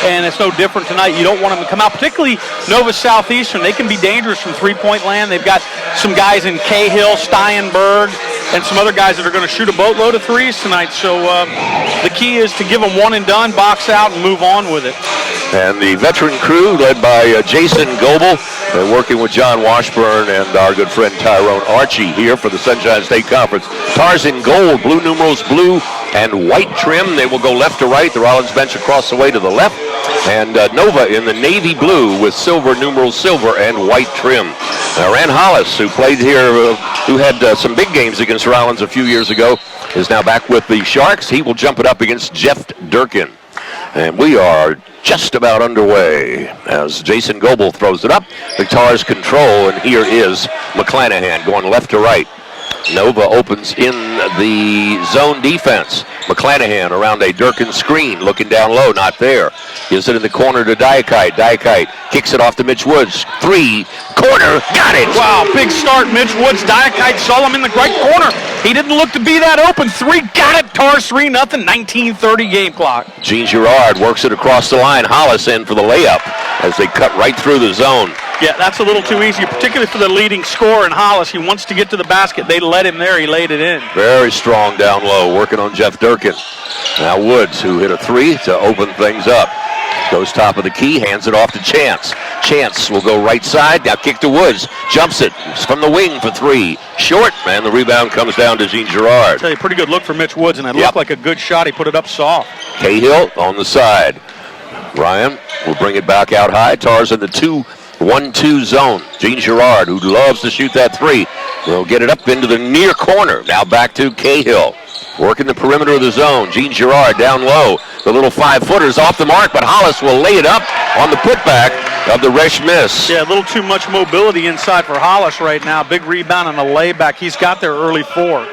and it's no different tonight. You don't want them to come out, particularly Nova Southeastern. They can be dangerous from three-point land. They've got some guys in Cahill, Steinberg, and some other guys that are going to shoot a boatload of threes tonight. So the key is to give them one and done, box out, and move on with it. And the veteran crew, led by Jason Goebel, working with John Washburn and our good friend Tyrone Archie here for the Sunshine State Conference. Tars in gold, blue numerals, blue and white trim. They will go left to right. The Rollins bench across the way to the left. And Nova in the navy blue with silver numerals, silver and white trim. Now, Rand Hollis, who played here, who had some big games against Rollins a few years ago, is now back with the Sharks. He will jump it up against Jeff Durkin. And we are just about underway as Jason Goebel throws it up. The Tars control, and here is McClanahan going left to right. Nova opens in the zone defense. McClanahan around a Durkin screen, looking down low, not there. Gives it in the corner to Diakite. Diakite kicks it off to Mitch Woods. Three, corner, got it! Wow, big start, Mitch Woods. Diakite saw him in the right corner. He didn't look to be that open. Three, got it. Tars 3-0, 19:30 game clock. Gene Girard works it across the line. Hollis in for the layup as they cut right through the zone. Yeah, that's a little too easy, particularly for the leading scorer in Hollis. He wants to get to the basket. They let him there. He laid it in. Very strong down low, working on Jeff Durkin. Now Woods, who hit a three to open things up. Goes top of the key, hands it off to Chance. Chance will go right side, now kick to Woods. Jumps it from the wing for three. Short, and the rebound comes down to Gene Girard. I tell you, pretty good look for Mitch Woods, and it looked like a good shot. He put it up soft. Cahill on the side. Ryan will bring it back out high. Tars in the 2-1-2 zone. Gene Girard, who loves to shoot that three, will get it up into the near corner. Now back to Cahill. Working the perimeter of the zone. Gene Girard down low. The little 5-footer's off the mark, but Hollis will lay it up on the putback of the Resch miss. Yeah, a little too much mobility inside for Hollis right now. Big rebound and a layback. He's got there early four.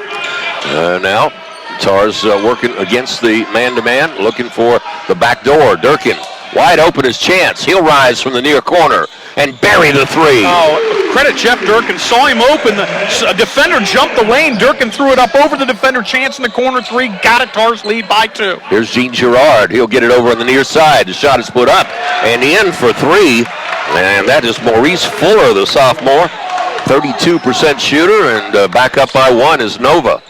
Now, Tars working against the man-to-man, looking for the back door. Durkin, wide open is Chance. He'll rise from the near corner and bury the three. Oh, credit Jeff Durkin. Saw him open. The defender jumped the lane. Durkin threw it up over the defender. Chance in the corner three. Got it. Tars lead by 2. Here's Gene Girard. He'll get it over on the near side. The shot is put up and in for three. And that is Maurice Fuller, the sophomore. 32% shooter, and back up by 1 is Nova.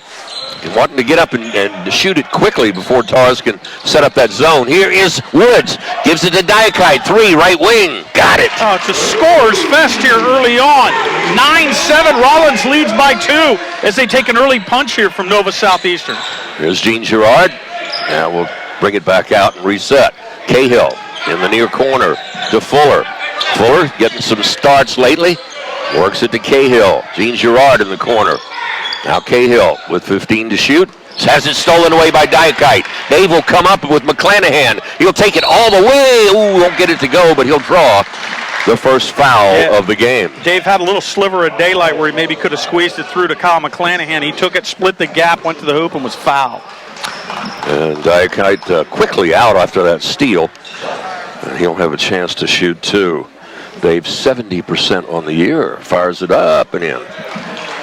And wanting to get up and shoot it quickly before Tars can set up that zone. Here is Woods. Gives it to Diakite. 3, right wing. Got it. Oh, it's a scorer's fest here early on. 9-7. Rollins leads by 2 as they take an early punch here from Nova Southeastern. Here's Gene Girard. Now we'll bring it back out and reset. Cahill in the near corner to Fuller. Fuller getting some starts lately. Works it to Cahill. Gene Girard in the corner. Now Cahill with 15 to shoot. Has it stolen away by Diakite. Dave will come up with McClanahan. He'll take it all the way. Ooh, won't get it to go, but he'll draw the first foul of the game. Dave had a little sliver of daylight where he maybe could have squeezed it through to Kyle McClanahan. He took it, split the gap, went to the hoop, and was fouled. And Diakite quickly out after that steal. And he'll have a chance to shoot 2. Dave 70% on the year. Fires it up and in.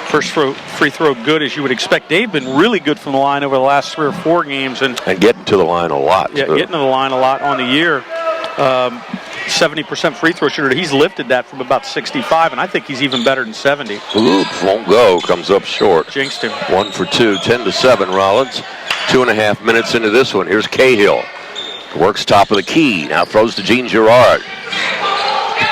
First free throw good, as you would expect. Dave been really good from the line over the last 3 or 4 games. And getting to the line a lot. Yeah, getting to the line a lot on the year. 70% free throw shooter. He's lifted that from about 65, and I think he's even better than 70. Oops, won't go. Comes up short. Jinxed him. 1 for 2, 10-7 Rollins. 2.5 minutes into this one. Here's Cahill. Works top of the key. Now throws to Gene Girard.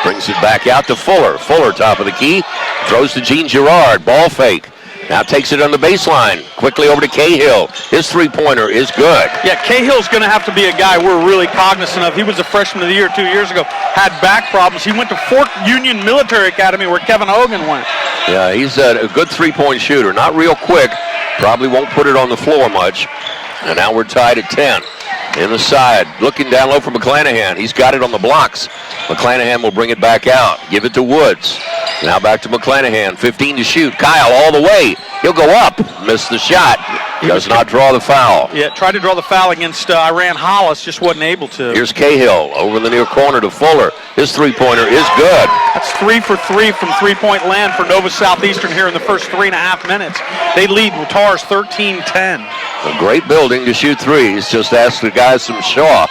Brings it back out to Fuller. Fuller top of the key. Throws to Gene Girard. Ball fake. Now takes it on the baseline. Quickly over to Cahill. His three-pointer is good. Yeah, Cahill's going to have to be a guy we're really cognizant of. He was a freshman of the year 2 years ago. Had back problems. He went to Fort Union Military Academy where Kevin Hogan went. Yeah, he's a good three-point shooter. Not real quick. Probably won't put it on the floor much. And now we're tied at 10. In the side, looking down low for McClanahan. He's got it on the blocks. McClanahan will bring it back out. Give it to Woods. Now back to McClanahan. 15 to shoot. Kyle all the way. He'll go up. Missed the shot. Does not draw the foul. Yeah, tried to draw the foul against Iran Hollis. Just wasn't able to. Here's Cahill over in the near corner to Fuller. His three-pointer is good. That's 3 for 3 from three-point land for Nova Southeastern here in the first 3.5 minutes. They lead Tars 13-10. A great building to shoot threes. Just ask the guys from Shaw.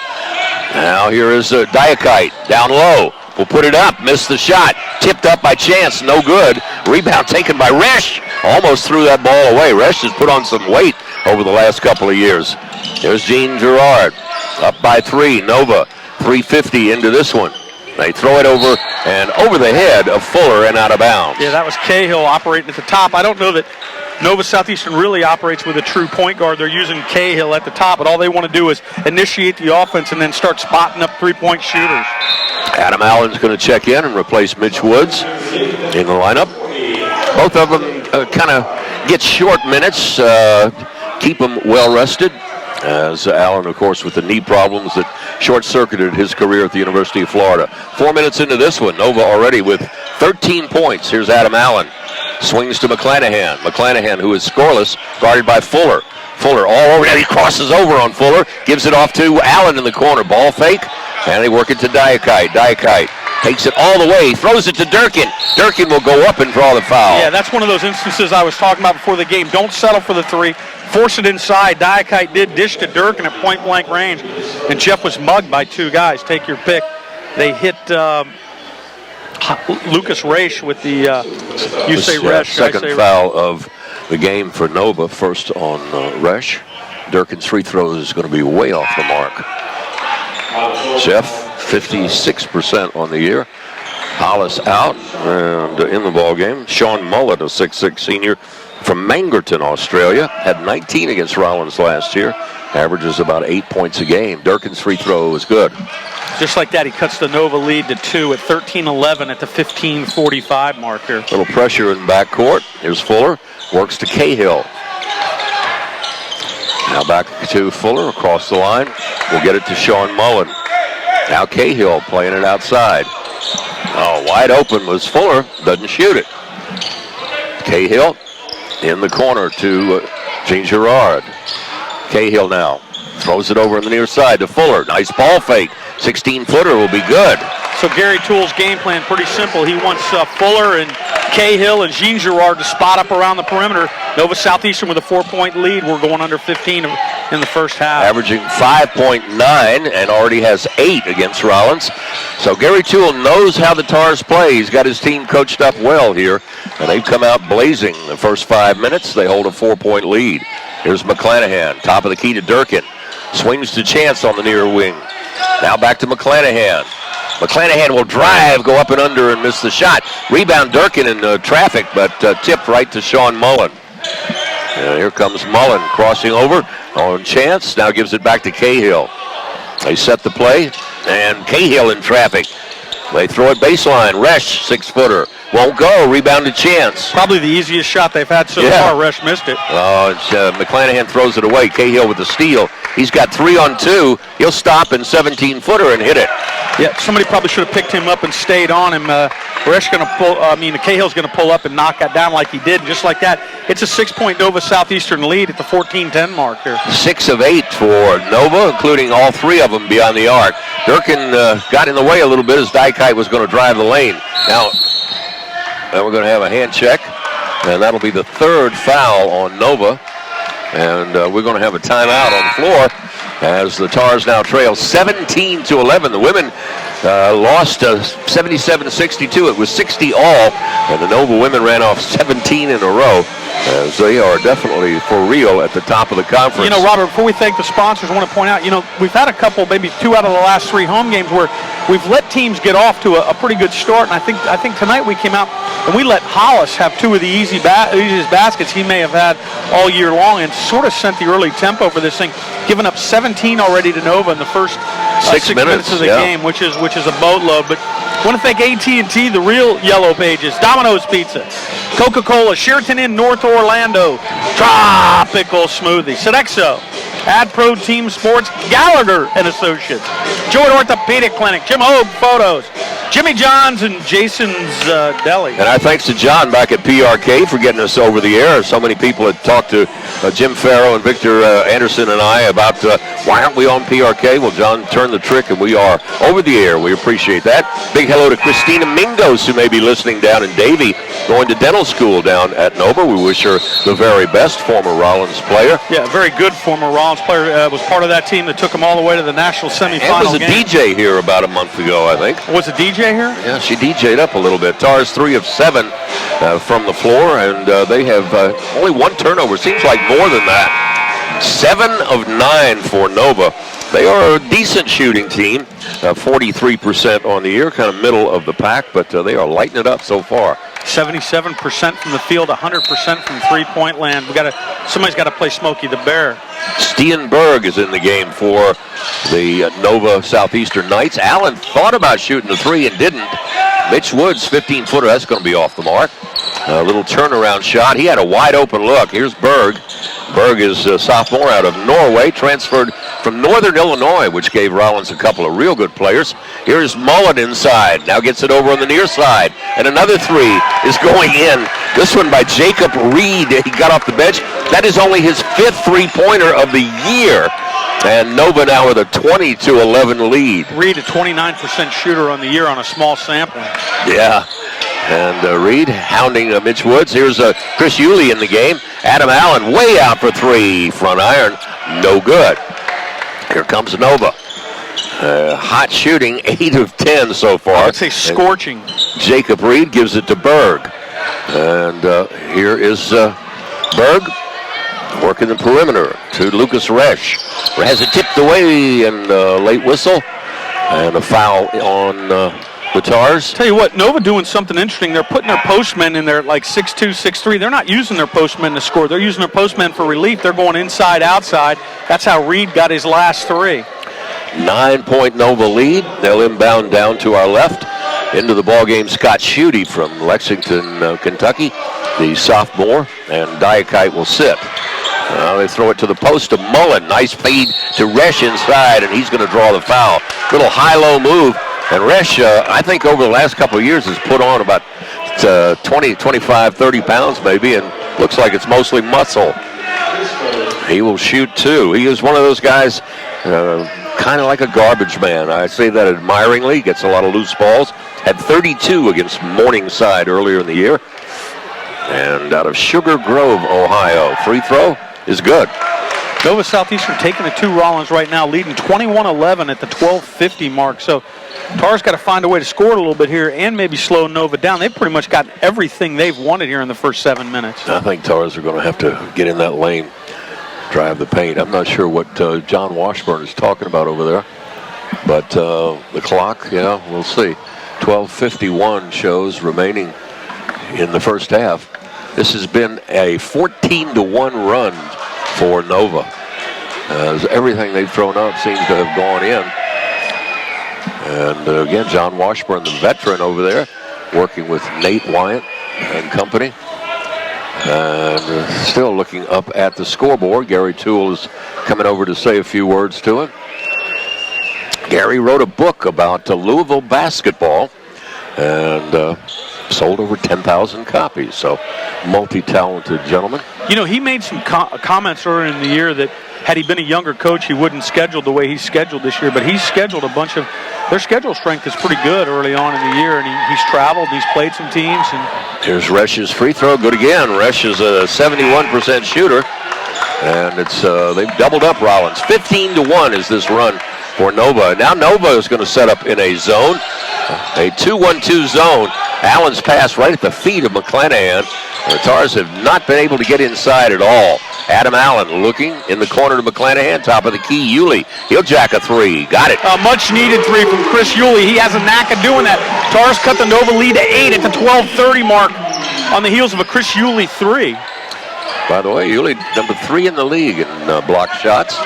Now here is Diakite down low. Will put it up, missed the shot. Tipped up by Chance, no good. Rebound taken by Resch. Almost threw that ball away. Resch has put on some weight over the last couple of years. There's Gene Gerard, up by 3. Nova, 3:50 into this one. They throw it over and over the head of Fuller and out of bounds. Yeah, that was Cahill operating at the top. I don't know that Nova Southeastern really operates with a true point guard. They're using Cahill at the top, but all they want to do is initiate the offense and then start spotting up three-point shooters. Adam Allen's going to check in and replace Mitch Woods in the lineup. Both of them kind of get short minutes, keep them well rested. As Allen, of course, with the knee problems that short-circuited his career at the University of Florida. 4 minutes into this one, Nova already with 13 points. Here's Adam Allen. Swings to McClanahan. McClanahan, who is scoreless, guarded by Fuller. Fuller all over. He crosses over on Fuller. Gives it off to Allen in the corner. Ball fake. And they work it to Diakite. Diakite takes it all the way. Throws it to Durkin. Durkin will go up and draw the foul. Yeah, that's one of those instances I was talking about before the game. Don't settle for the three. Force it inside. Diakite did dish to Durkin at point-blank range. And Jeff was mugged by two guys. Take your pick. They hit Lucas Resch with the, you say Resch. Second foul of the game for Nova. First on Resch. Durkin's free throw is going to be way off the mark. Jeff, 56% on the year. Hollis out and in the ball game. Sean Mullet, a 6'6 senior from Mangerton, Australia, had 19 against Rollins last year. Averages about 8 points a game. Durkin's free throw is good. Just like that, he cuts the Nova lead to 2 at 13-11 at the 15:45 mark here. Little pressure in backcourt. Here's Fuller. Works to Cahill. Now back to Fuller across the line. We'll get it to Sean Mullen. Now Cahill playing it outside. Oh, wide open was Fuller. Doesn't shoot it. Cahill in the corner to Gene Gerard. Cahill now throws it over on the near side to Fuller. Nice ball fake. 16-footer will be good. So Gary Toole's game plan pretty simple. He wants Fuller and Cahill and Gene Gerard to spot up around the perimeter. Nova Southeastern with a 4-point lead. We're going under 15 in the first half. Averaging 5.9 and already has 8 against Rollins. So Gary Toole knows how the Tars play. He's got his team coached up well here, and they've come out blazing the first 5 minutes. They hold a 4-point lead. Here's McClanahan, top of the key to Durkin. Swings to Chance on the near wing. Now back to McClanahan. McClanahan will drive, go up and under, and miss the shot. Rebound Durkin in traffic, but tipped right to Sean Mullen. And here comes Mullen crossing over on Chance. Now gives it back to Cahill. They set the play, and Cahill in traffic. They throw it baseline. Resch, 6-footer. Won't go. Rebound to Chance. Probably the easiest shot they've had so far. Resch missed it. McClanahan throws it away. Cahill with the steal. He's got 3 on 2. He'll stop in 17-footer and hit it. Yeah, somebody probably should have picked him up and stayed on him. Cahill's going to pull up and knock that down like he did. Just like that, it's a 6-point Nova Southeastern lead at the 14-10 mark here. 6 of 8 for Nova, including all 3 of them beyond the arc. Durkin got in the way a little bit as Diakite was going to drive the lane. Now we're going to have a hand check, and that'll be the 3rd foul on Nova. And we're going to have a timeout on the floor as the Tars now trail 17-11. The women lost 77-62. It was 60 all, and the Nova women ran off 17 in a row. As they are definitely for real at the top of the conference. You know, Robert, before we thank the sponsors, I want to point out, we've had a couple, maybe 2 out of the last 3 home games where we've let teams get off to a pretty good start. And I think tonight we came out and we let Hollis have 2 of the easiest baskets he may have had all year long, and sort of sent the early tempo for this thing, giving up 17 already to Nova in the first 6 minutes of the game, which is a boatload. But I want to thank AT&T, the real Yellow Pages, Domino's Pizza, Coca-Cola, Sheraton Inn, North Orlando, Tropical Smoothie, Sodexo, AdPro Team Sports, Gallagher and Associates, Joint Orthopedic Clinic, Jim Hogue Photos, Jimmy John's, and Jason's Deli. And our thanks to John back at PRK for getting us over the air. So many people had talked to Jim Farrow and Victor Anderson and I about why aren't we on PRK? Well, John turned the trick, and we are over the air. We appreciate that. Big hello to Christina Mingos, who may be listening down in Davie going to dental school down at Nova. We wish her the very best, former Rollins player. Yeah, very good former Rollins player. Was part of that team that took them all the way to the national semifinal And was a game. DJ here about a month ago, I think. Was a DJ here? Yeah, she DJ'd up a little bit. Tars 3 of 7 from the floor, and they have only 1 turnover. Seems like more than that. 7 of 9 for Nova. They are a decent shooting team, 43% on the year, kind of middle of the pack, but they are lighting it up so far. 77% from the field, 100% from three-point land. Somebody's got to play Smokey the Bear. Steenberg is in the game for the Nova Southeastern Knights. Allen thought about shooting the 3 and didn't. Mitch Woods, 15-footer, that's going to be off the mark. A little turnaround shot. He had a wide open look. Here's Berg. Berg is a sophomore out of Norway, transferred from Northern Illinois, which gave Rollins a couple of real good players. Here's Mullen inside. Now gets it over on the near side. And another 3 is going in. This one by Jacob Reed. He got off the bench. That is only his 5th three-pointer of the year. And Nova now with a 20-11 lead. Reed, a 29% shooter on the year on a small sampling. Yeah. And Reed hounding Mitch Woods. Here's Chris Yulee in the game. Adam Allen way out for 3. Front iron, no good. Here comes Nova. Hot shooting, 8 of 10 so far. I would say scorching. And Jacob Reed gives it to Berg. And here is Berg working the perimeter to Lucas Resch. Has it tipped away and late whistle. And a foul on the Tars. Tell you what, Nova doing something interesting. They're putting their postmen in there at like 6'2", 6'3". They're not using their postmen to score. They're using their postmen for relief. They're going inside, outside. That's how Reed got his last 3. 9-point Nova lead. They'll inbound down to our left. Into the ballgame, Scott Schutte from Lexington, Kentucky, the sophomore, and Diakite will sit. They throw it to the post to Mullen. Nice feed to Resch inside, and he's going to draw the foul. Little high-low move. And Resch, I think over the last couple of years has put on about 20, 25, 30 pounds maybe, and looks like it's mostly muscle. He will shoot 2. He is one of those guys, kind of like a garbage man. I say that admiringly. Gets a lot of loose balls. Had 32 against Morningside earlier in the year. And out of Sugar Grove, Ohio. Free throw is good. Nova Southeastern taking it to Rollins right now, leading 21-11 at the 12:50 mark. So Tars got to find a way to score a little bit here and maybe slow Nova down. They've pretty much got everything they've wanted here in the first 7 minutes. I think Tars are going to have to get in that lane, drive the paint. I'm not sure what John Washburn is talking about over there. But the clock, yeah, we'll see. 12:51 shows remaining in the first half. This has been a 14-1 run for Nova. As everything they've thrown up seems to have gone in. And again, John Washburn, the veteran over there, working with Nate Wyant and company. And still looking up at the scoreboard. Gary Toole is coming over to say a few words to him. Gary wrote a book about Louisville basketball and sold over 10,000 copies. So multi-talented gentleman. You know, he made some comments earlier in the year that had he been a younger coach, he wouldn't schedule the way he's scheduled this year. But he's scheduled a bunch of, their schedule strength is pretty good early on in the year. And he's traveled, he's played some teams. And here's Resch's free throw, good again. Resch is a 71% shooter. And it's they've doubled up Rollins. 15-1 is this run for Nova. Now Nova is going to set up in a zone, a 2-1-2 zone. Allen's pass right at the feet of McClanahan. The Tars have not been able to get inside at all. Adam Allen looking in the corner to McClanahan, top of the key. Yulee, he'll jack a 3. Got it. A much-needed 3 from Chris Yulee. He has a knack of doing that. Tars cut the Nova lead to 8 at the 12:30 mark on the heels of a Chris Yulee 3. By the way, Yulee, number 3 in the league in block shots.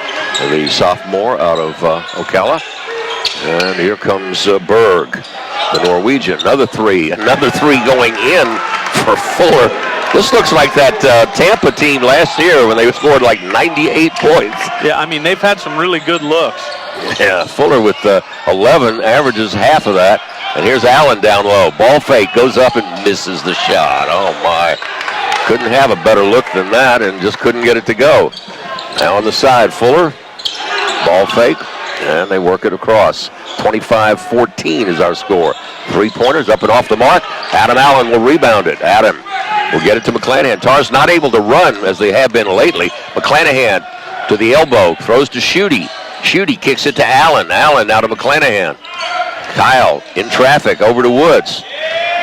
The sophomore out of Ocala. And here comes Berg, the Norwegian. Another 3 going in for Fuller. This looks like that Tampa team last year when they scored like 98 points. Yeah, I mean, they've had some really good looks. Yeah, Fuller with 11 averages half of that. And here's Allen down low. Ball fake, goes up and misses the shot. Oh, my. Couldn't have a better look than that and just couldn't get it to go. Now on the side, Fuller. Ball fake. And they work it across. 25-14 is our score. 3-pointers up and off the mark. Adam Allen will rebound it. Adam will get it to McClanahan. Tars not able to run as they have been lately. McClanahan to the elbow. Throws to Schutte. Schutte kicks it to Allen. Allen now to McClanahan. Kyle in traffic over to Woods.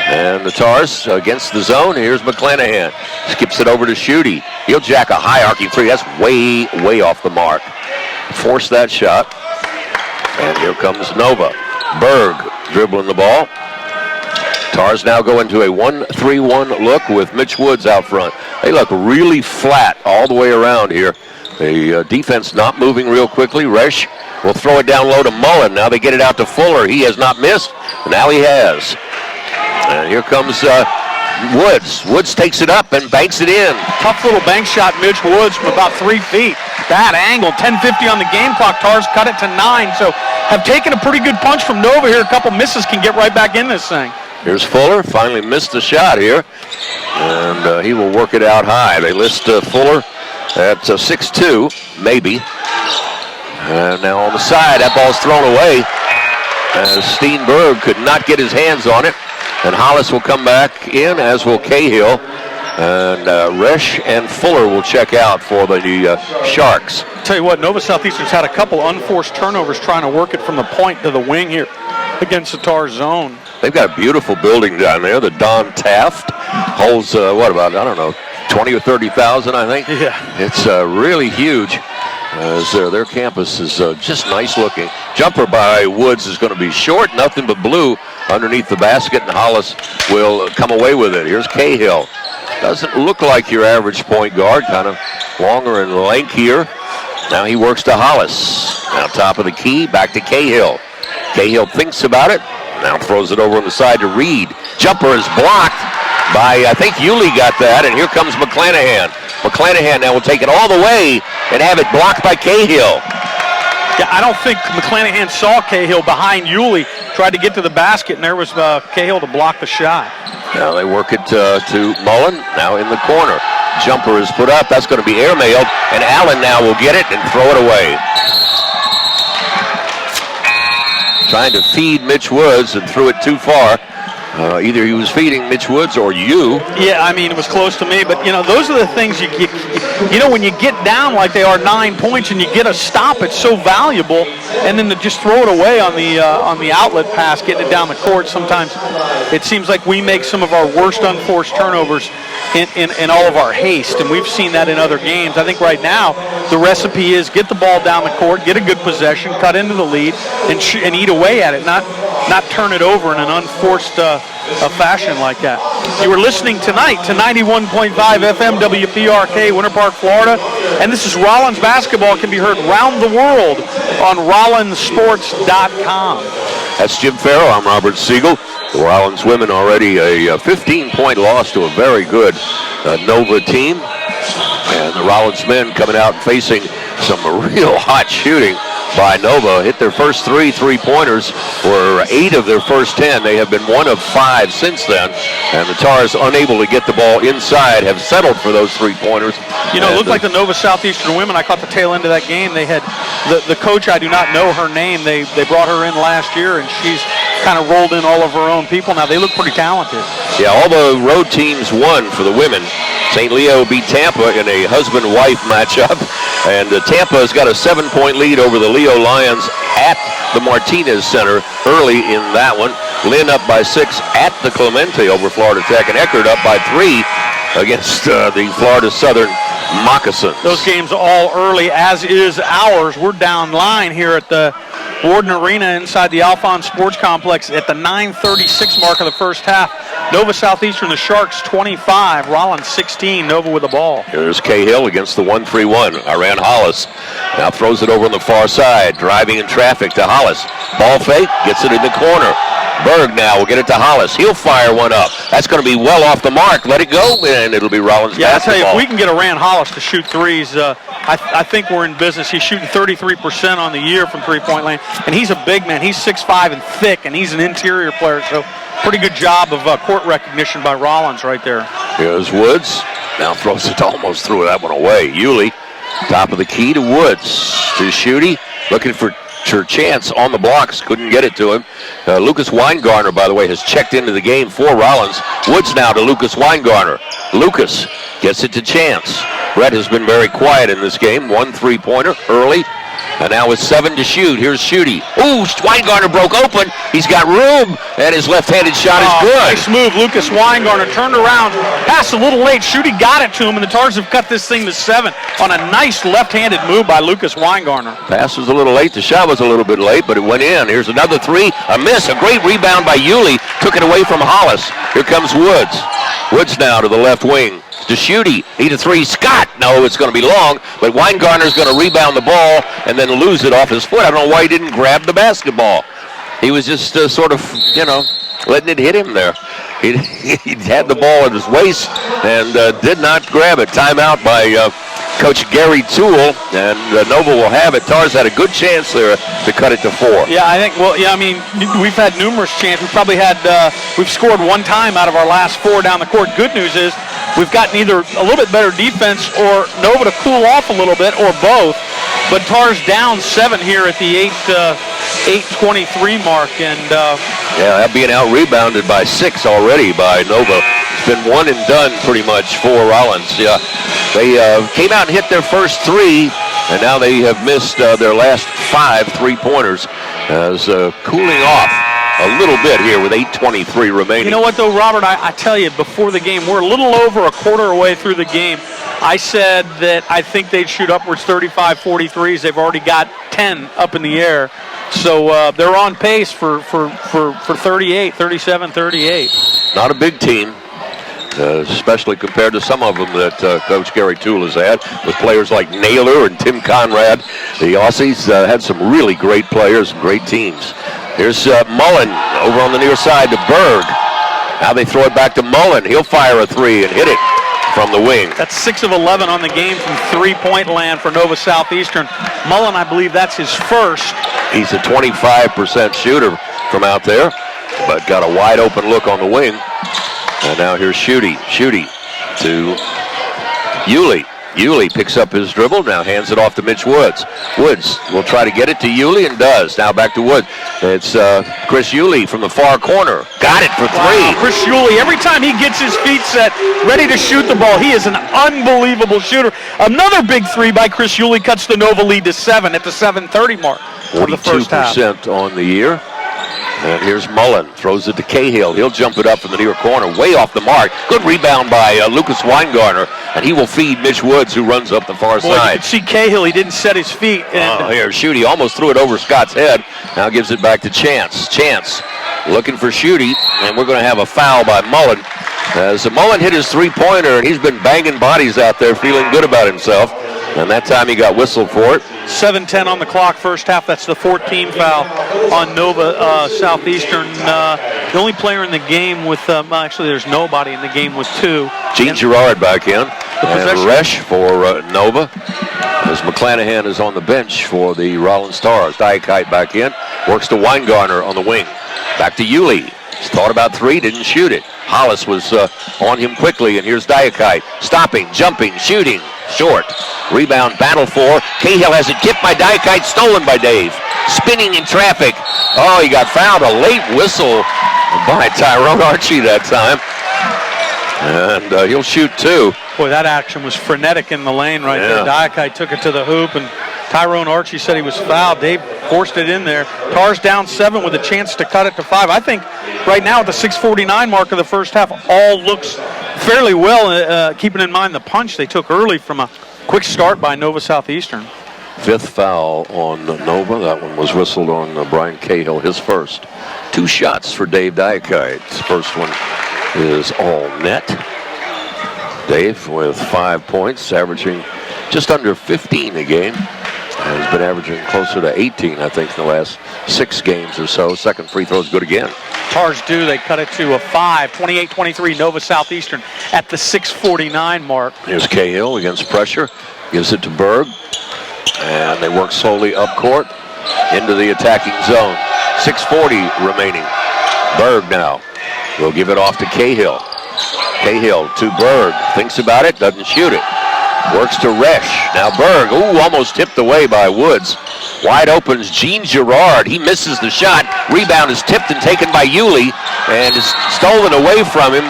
And the Tars against the zone. Here's McClanahan. Skips it over to Schutte. He'll jack a high arcing three. That's way, way off the mark. Force that shot. And here comes Nova. Berg dribbling the ball. Tars now go into a 1-3-1 look with Mitch Woods out front. They look really flat all the way around here. The defense not moving real quickly. Resch will throw it down low to Mullen. Now they get it out to Fuller. He has not missed. Now he has. And here comes Woods. Woods takes it up and banks it in. Tough little bank shot, Mitch Woods, from about 3 feet. Bad angle. 10:50 on the game clock. Tars cut it to 9. So have taken a pretty good punch from Nova here. A couple misses, can get right back in this thing. Here's Fuller. Finally missed the shot here. And he will work it out high. They list Fuller at 6'2", maybe. And now on the side, that ball's thrown away. As Steenberg could not get his hands on it. And Hollis will come back in, as will Cahill. And Resch and Fuller will check out for the Sharks. Tell you what, Nova Southeastern's had a couple unforced turnovers trying to work it from the point to the wing here against the Tars zone. They've got a beautiful building down there. The Don Taft holds, 20 or 30,000, I think. Yeah. It's really huge. As their campus is just nice looking. Jumper by Woods is going to be short, nothing but blue underneath the basket, and Hollis will come away with it. Here's Cahill. Doesn't look like your average point guard, kind of longer in length here. Now he works to Hollis. Now top of the key, back to Cahill. Cahill thinks about it, now throws it over on the side to Reed. Jumper is blocked by, I think Yulee got that, and here comes McClanahan. McClanahan now will take it all the way and have it blocked by Cahill. Yeah, I don't think McClanahan saw Cahill behind Yulee. Tried to get to the basket, and there was Cahill to block the shot. Now they work it to Mullen, now in the corner. Jumper is put up. That's going to be airmailed, and Allen now will get it and throw it away. Trying to feed Mitch Woods and threw it too far. Either he was feeding Mitch Woods or you. Yeah, I mean, it was close to me, but, those are the things when you get down like they are 9 points and you get a stop, it's so valuable, and then to just throw it away on the outlet pass, getting it down the court, sometimes it seems like we make some of our worst unforced turnovers in all of our haste, and we've seen that in other games. I think right now the recipe is get the ball down the court, get a good possession, cut into the lead, and eat away at it, not turn it over in an unforced a fashion like that. You were listening tonight to 91.5 FM WPRK, Winter Park, Florida, and this is Rollins basketball. Can be heard around the world on rollinsports.com. That's Jim Farrow. I'm Robert Siegel. The Rollins women already a 15-point loss to a very good Nova team, and the Rollins men coming out facing some real hot shooting by Nova. Hit their first 3 3-pointers, were 8 of their first 10. They have been 1 of 5 since then, and the Tars, unable to get the ball inside, have settled for those 3-pointers. It looked like the Nova Southeastern women. I caught the tail end of that game. They had the coach, I do not know her name. They brought her in last year, and she's kind of rolled in all of her own people now. They look pretty talented. Yeah, all the road teams won for the women. St. Leo beat Tampa in a husband-wife matchup, and Tampa has got a 7-point lead over the Leo Lions at the Martinez Center early in that one. Lynn up by 6 at the Clemente over Florida Tech, and Eckerd up by 3 against the Florida Southern Moccasins. Those games all early, as is ours. We're down line here at the Warden Arena inside the Alphon Sports Complex at the 9:36 mark of the first half. Nova Southeastern, the Sharks 25, Rollins 16, Nova with the ball. Here's Cahill against the 1-3-1. Iran Hollis now throws it over on the far side, driving in traffic to Hollis. Ball fake, gets it in the corner. Berg now will get it to Hollis. He'll fire one up. That's going to be well off the mark. Let it go, and it'll be Rollins basketball. I tell you, if we can get Iran Hollis to shoot threes, I think we're in business. He's shooting 33% on the year from three-point land, and he's a big man. He's 6'5" and thick, and he's an interior player, so pretty good job of court recognition by Rollins right there. Here's Woods. Now throws it, almost threw that one away. Yulee, top of the key to Woods. To Schutte, looking for catcher Chance on the blocks, couldn't get it to him. Lucas Weingartner, by the way, has checked into the game for Rollins. Woods now to Lucas Weingartner. Lucas gets it to Chance. Brett has been very quiet in this game. 1 3-pointer early. And now with 7 to shoot. Here's Schutte. Ooh, Weingartner broke open. He's got room, and his left-handed shot is good. Nice move. Lucas Weingartner turned around, passed a little late. Schutte got it to him, and the Tars have cut this thing to 7 on a nice left-handed move by Lucas Weingartner. Pass was a little late. The shot was a little bit late, but it went in. Here's another 3. A miss. A great rebound by Yulee. Took it away from Hollis. Here comes Woods. Woods now to the left wing. To Schutte. Need a 3. Scott. No, it's going to be long, but Weingartner's going to rebound the ball and then lose it off his foot. I don't know why he didn't grab the basketball. He was just sort of, letting it hit him there. He had the ball at his waist and did not grab it. Timeout by Coach Gary Toole, and Nova will have it. Tars had a good chance there to cut it to 4. Yeah, I think, we've had numerous chances. We've scored 1 time out of our last 4 down the court. Good news is we've gotten either a little bit better defense or Nova to cool off a little bit, or both. But Tars down 7 here at the 8:23 mark, and that being out rebounded by 6 already by Nova. It's been one and done pretty much for Rollins. Yeah, they came out and hit their first 3, and now they have missed their last 5 3-pointers as cooling off a little bit here with 8:23 remaining. You know what, though, Robert? I tell you, before the game, we're a little over a quarter away through the game. I said that I think they'd shoot upwards 35, 43s. They've already got 10 up in the air. So they're on pace for 38, 37, 38. Not a big team, especially compared to some of them that Coach Gary Toole has had, with players like Naylor and Tim Conrad. The Aussies had some really great players and great teams. Here's Mullen over on the near side to Berg. Now they throw it back to Mullen. He'll fire a 3 and hit it from the wing. That's 6 of 11 on the game from 3-point land for Nova Southeastern. Mullen, I believe that's his first. He's a 25% shooter from out there, but got a wide open look on the wing. And now here's Schutte. Schutte to Yulee. Yulee picks up his dribble, now hands it off to Mitch Woods. Woods will try to get it to Yulee and does. Now back to Woods. It's Chris Yulee from the far corner. Got it for 3. Wow, Chris Yulee, every time he gets his feet set, ready to shoot the ball, he is an unbelievable shooter. Another big 3 by Chris Yulee cuts the Nova lead to 7 at the 7:30 mark for the first half. 42% on the year. And here's Mullen, throws it to Cahill. He'll jump it up from the near corner, way off the mark. Good rebound by Lucas Weingartner, and he will feed Mitch Woods, who runs up the far side. You can see Cahill, he didn't set his feet. And here, Schutte almost threw it over Scott's head. Now gives it back to Chance. Chance looking for Schutte, and we're going to have a foul by Mullen. As Mullen hit his 3-pointer, and he's been banging bodies out there, feeling good about himself. And that time he got whistled for it. 7:10 on the clock, first half. That's the 14th foul on Nova Southeastern. The only player in the game with, actually there's nobody in the game with 2. Gene Girard back in. And Resch for Nova. As McClanahan is on the bench for the Rollins Stars. Diakite back in. Works to Weingartner on the wing. Back to Yulee. He's thought about 3, didn't shoot it. Hollis was on him quickly, and here's Diakite. Stopping, jumping, shooting. Short. Rebound, battle for. Cahill has it tipped by Diakite, stolen by Dave. Spinning in traffic. Oh, he got fouled. A late whistle by Tyrone Archie that time. And he'll shoot 2. Boy, that action was frenetic in the lane right there. Diakite took it to the hoop, and Tyrone Archie said he was fouled. Dave forced it in there. Tars down 7 with a chance to cut it to 5. I think right now at the 6:49 mark of the first half, all looks fairly well, keeping in mind the punch they took early from a quick start by Nova Southeastern. 5th foul on Nova. That one was whistled on Brian Cahill, his first. 2 shots for Dave Diakite. His first one is all net. Dave with 5 points, averaging just under 15 a game. And he's been averaging closer to 18, I think, in the last 6 games or so. Second free throw is good again. Tars do. They cut it to a 5, 28-23, Nova Southeastern at the 6:49 mark. Here's Cahill against pressure. Gives it to Berg. And they work slowly up court into the attacking zone. 6:40 remaining. Berg now will give it off to Cahill. Cahill to Berg. Thinks about it, doesn't shoot it. Works to Resch. Now Berg, almost tipped away by Woods. Wide open's Gene Girard. He misses the shot. Rebound is tipped and taken by Yulee and is stolen away from him.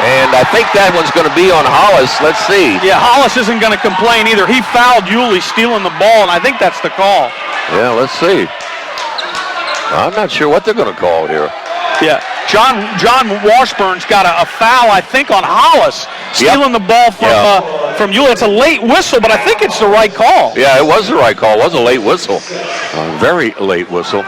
And I think that one's going to be on Hollis. Let's see. Yeah, Hollis isn't going to complain either. He fouled Yulee stealing the ball, and I think that's the call. Yeah, let's see. I'm not sure what they're going to call here. Yeah, John Washburn's got a foul, I think, on Hollis, stealing the ball from Yulee. It's a late whistle, but I think it's the right call. Yeah, it was the right call. It was a late whistle. A very late whistle.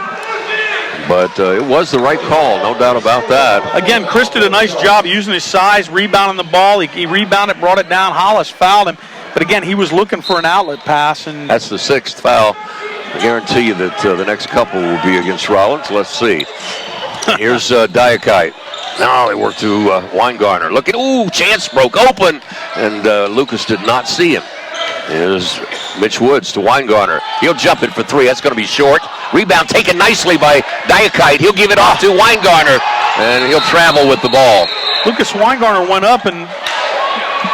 But it was the right call, no doubt about that. Again, Chris did a nice job using his size, rebounding the ball. He rebounded, brought it down. Hollis fouled him. But again, he was looking for an outlet pass. And that's the 6th foul. I guarantee you that the next couple will be against Rollins. Let's see. Here's Diakite. Now they work to Weingartner. Look at, chance broke open. And Lucas did not see him. Here's Mitch Woods to Weingartner. He'll jump it for 3. That's going to be short. Rebound taken nicely by Diakite. He'll give it off to Weingartner, and he'll travel with the ball. Lucas Weingartner went up and...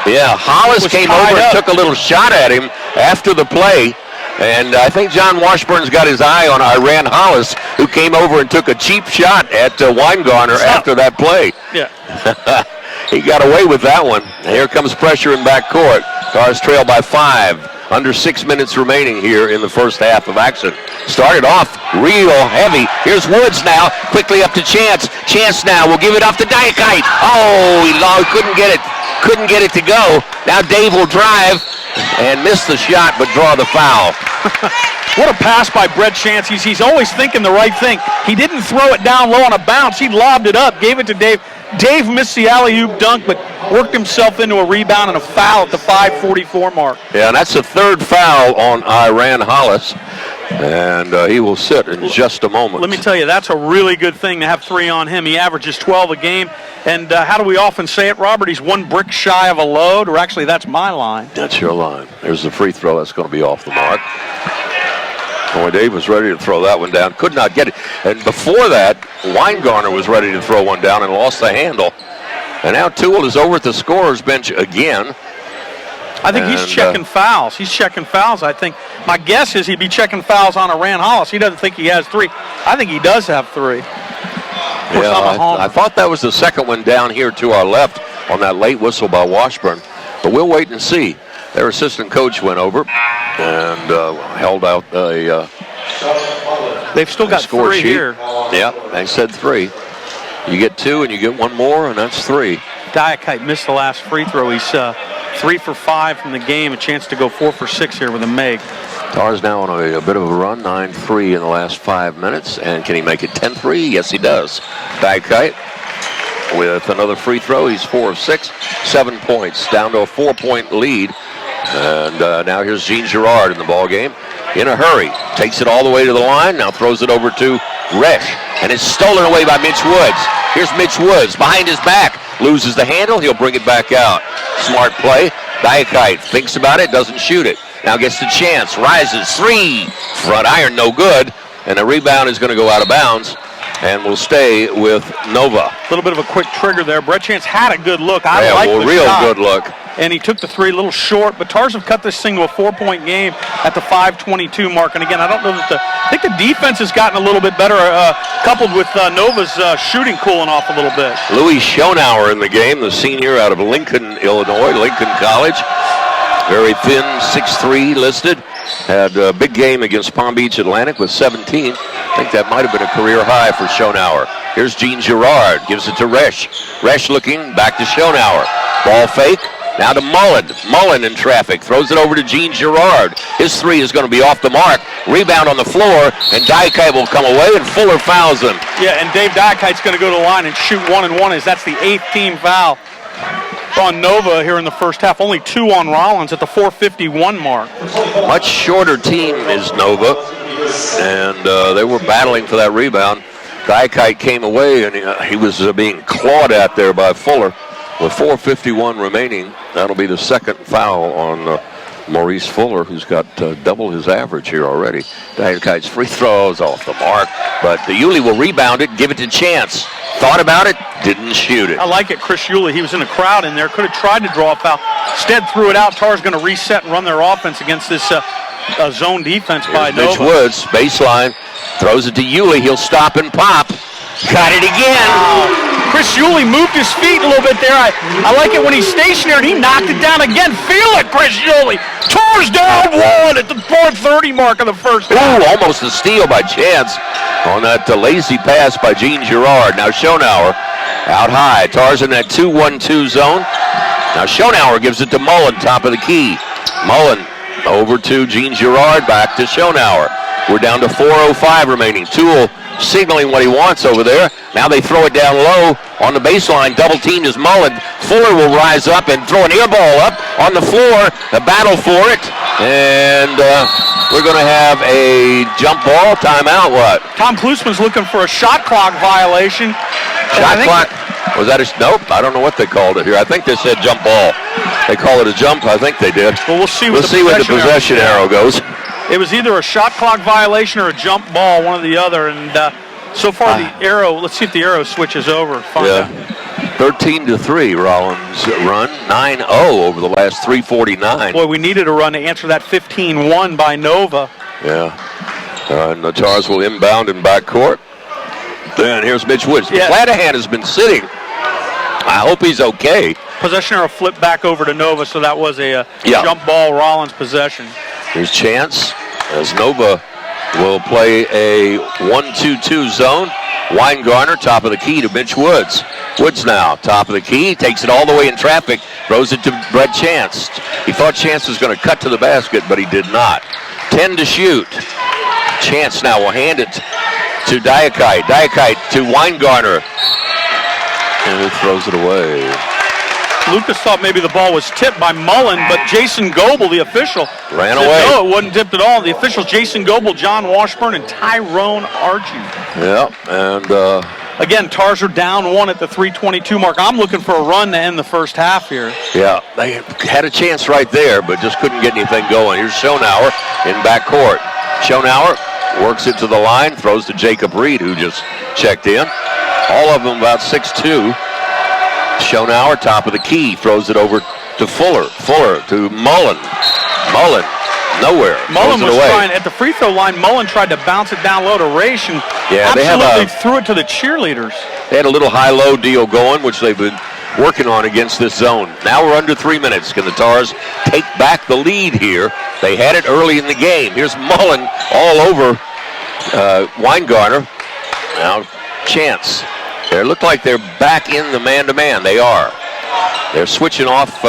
Yeah, Hollis came over and took a little shot at him after the play. And I think John Washburn's got his eye on Iran Hollis, who came over and took a cheap shot at Weingartner after that play. Yeah. He got away with that one. Here comes pressure in backcourt. Stars trail by 5. Under 6 minutes remaining here in the first half of action. Started off real heavy. Here's Woods now. Quickly up to Chance. Chance now will give it off to Diakite. Oh, he couldn't get it. Couldn't get it to go. Now Dave will drive and miss the shot, but draw the foul. What a pass by Brett Chance. He's always thinking the right thing. He didn't throw it down low on a bounce. He lobbed it up, gave it to Dave. Dave missed the alley-oop dunk, but worked himself into a rebound and a foul at the 5:44 mark. Yeah, and that's the 3rd foul on Iran Hollis, and he will sit in just a moment. Let me tell you, that's a really good thing to have 3 on him. He averages 12 a game, and how do we often say it, Robert? He's 1 brick shy of a load, or actually that's my line. That's your line. There's the free throw. That's going to be off the mark. Boy, Dave was ready to throw that one down. Could not get it. And before that, Weingartner was ready to throw one down and lost the handle. And now Toole is over at the scorer's bench again. I think he's checking fouls. He's checking fouls, I think. My guess is he'd be checking fouls on Iran Hollis. He doesn't think he has 3. I think he does have 3. I thought that was the second one down here to our left on that late whistle by Washburn. But we'll wait and see. Their assistant coach went over and held out a they've still got 3 sheet here. Yeah, they said 3. You get 2 and you get 1 more, and that's 3. Diakite missed the last free throw. He's 3 for 5 from the game. A chance to go 4 for 6 here with a make. Tars now on a bit of a run, 9-3 in the last 5 minutes. And can he make it 10-3? Yes, he does. Diakite with another free throw. He's 4 of 6, 7 points, down to a 4-point lead. And now here's Gene Girard in the ball game. In a hurry, takes it all the way to the line, now throws it over to Resch. And it's stolen away by Mitch Woods. Here's Mitch Woods behind his back. Loses the handle, he'll bring it back out. Smart play. Diakite thinks about it, doesn't shoot it. Now gets the chance, rises, 3. Front iron, no good. And the rebound is going to go out of bounds. And will stay with Nova. A little bit of a quick trigger there. Brett Chance had a good look. I like the real shot. Good look. And he took the 3 a little short, but Tars have cut this thing to a 4-point game at the 5:22 mark. And again, I don't know that I think the defense has gotten a little bit better, coupled with Nova's shooting cooling off a little bit. Louis Schonauer in the game, the senior out of Lincoln, Illinois, Lincoln College. Very thin, 6'3", listed. Had a big game against Palm Beach Atlantic with 17. I think that might have been a career high for Schonauer. Here's Gene Girard, gives it to Resch. Resch looking, back to Schonauer. Ball fake, now to Mullen. Mullen in traffic, throws it over to Gene Girard. His 3 is going to be off the mark. Rebound on the floor, and Diakite will come away, and Fuller fouls him. Yeah, and Dave Diakite's going to go to the line and shoot 1 and 1. That's the 8th team foul on Nova here in the first half. Only 2 on Rollins at the 4:51 mark. Much shorter team is Nova, and they were battling for that rebound. Diakite came away, and he was being clawed at there by Fuller. With 4:51 remaining, that'll be the second foul on Maurice Fuller, who's got double his average here already. Diakite's free throws off the mark, but the Yulee will rebound it, give it to Chance. Thought about it, didn't shoot it. I like it, Chris Yulee. He was in the crowd in there, could have tried to draw a foul. Instead threw it out. Tar's going to reset and run their offense against this zone defense by Mitch Nova. Woods, baseline, throws it to Yulee. He'll stop and pop. Got it again. Chris Yulee moved his feet a little bit there. I like it when he's stationary, and he knocked it down again. Feel it, Chris Yulee. Tars down one at the 4:30 mark of the first half. Ooh, almost a steal by Chance on that lazy pass by Gene Girard. Now Schonauer out high. Tars in that 2-1-2 zone. Now Schonauer gives it to Mullen, top of the key. Mullen over to Gene Girard, back to Schonauer. We're down to 4:05 remaining. Toole signaling what he wants over there. Now they throw it down low on the baseline. Double team is Mullen. Fuller will rise up and throw an air ball up on the floor. The battle for it. And we're going to have a jump ball. Timeout, what? Tom Klusman's looking for a shot clock violation. Shot clock? Was that a... Nope, I don't know what they called it here. I think they said jump ball. They call it a jump. I think they did. Well, we'll see where the possession arrow goes. It was either a shot clock violation or a jump ball, one or the other. And so far the arrow, let's see if the arrow switches over. 13-3 Rollins run. 9-0 over the last 3:49. Boy, we needed a run to answer that 15-1 by Nova. Yeah. And the Tars will inbound in backcourt. Then here's Mitch Woods. Yeah. Flanahan has been sitting. I hope he's okay. Possession arrow flipped back over to Nova, so that was a jump ball Rollins possession. Here's Chance as Nova will play a 1-2-2 zone. Weingarner, top of the key to Mitch Woods. Woods now, top of the key, takes it all the way in traffic, throws it to Brett Chance. He thought Chance was going to cut to the basket, but he did not. 10 to shoot. Chance now will hand it to Diakite. Diakite to Weingarner. And he throws it away. Lucas thought maybe the ball was tipped by Mullen, but Jason Goebel, the official, ran said, away. No, it wasn't tipped at all. The officials, Jason Goebel, John Washburn, and Tyrone Archie. Yeah, and again, Tars are down one at the 3:22 mark. I'm looking for a run to end the first half here. Yeah, they had a chance right there, but just couldn't get anything going. Here's Schonauer in backcourt. Schonauer works it to the line, throws to Jacob Reed, who just checked in. All of them about 6'2". Schonauer, top of the key, throws it over to Fuller. Fuller to Mullen. Mullen, nowhere. Mullen was trying, at the free throw line, Mullen tried to bounce it down low to Raish and absolutely threw it to the cheerleaders. They had a little high-low deal going, which they've been working on against this zone. Now we're under 3 minutes. Can the Tars take back the lead here? They had it early in the game. Here's Mullen all over Weingarner. Now Chance. They look like they're back in the man-to-man. They are. They're switching off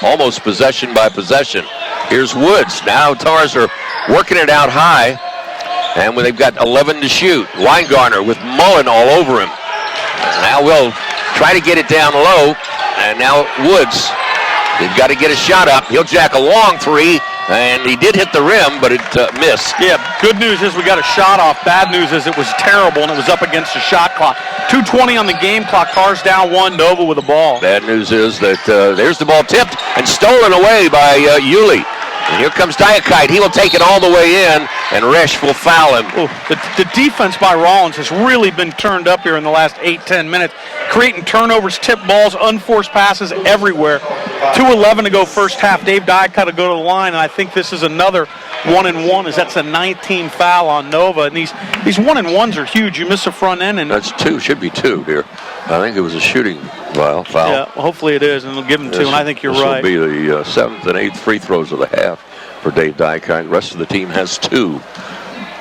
almost possession by possession. Here's Woods. Now Tars are working it out high, and when they've got 11 to shoot. Weingarner with Mullen all over him. Now we'll try to get it down low, and now Woods. They've got to get a shot up. He'll jack a long three, and he did hit the rim, but it missed. Yeah, good news is we got a shot off. Bad news is it was terrible, and it was up against the shot clock. 2:20 on the game clock. Tars down one. Nova with the ball. Bad news is that there's the ball tipped and stolen away by Yulee. And here comes Diakite. He will take it all the way in, and Resch will foul him. Ooh, the defense by Rollins has really been turned up here in the last 8-10 minutes, creating turnovers, tip balls, unforced passes everywhere. 2:11 to go first half. Dave Diakite will go to the line, and I think this is another 1-and-1, as that's a 19 foul on Nova. And these 1-and-1s are huge. You miss a front end, and that's two. Should be two here. I think it was a shooting foul. Yeah, well, hopefully it is, and they'll give them two. And I think you're right. This will be the 7th and 8th free throws of the half for Dave Diakite. The rest of the team has two.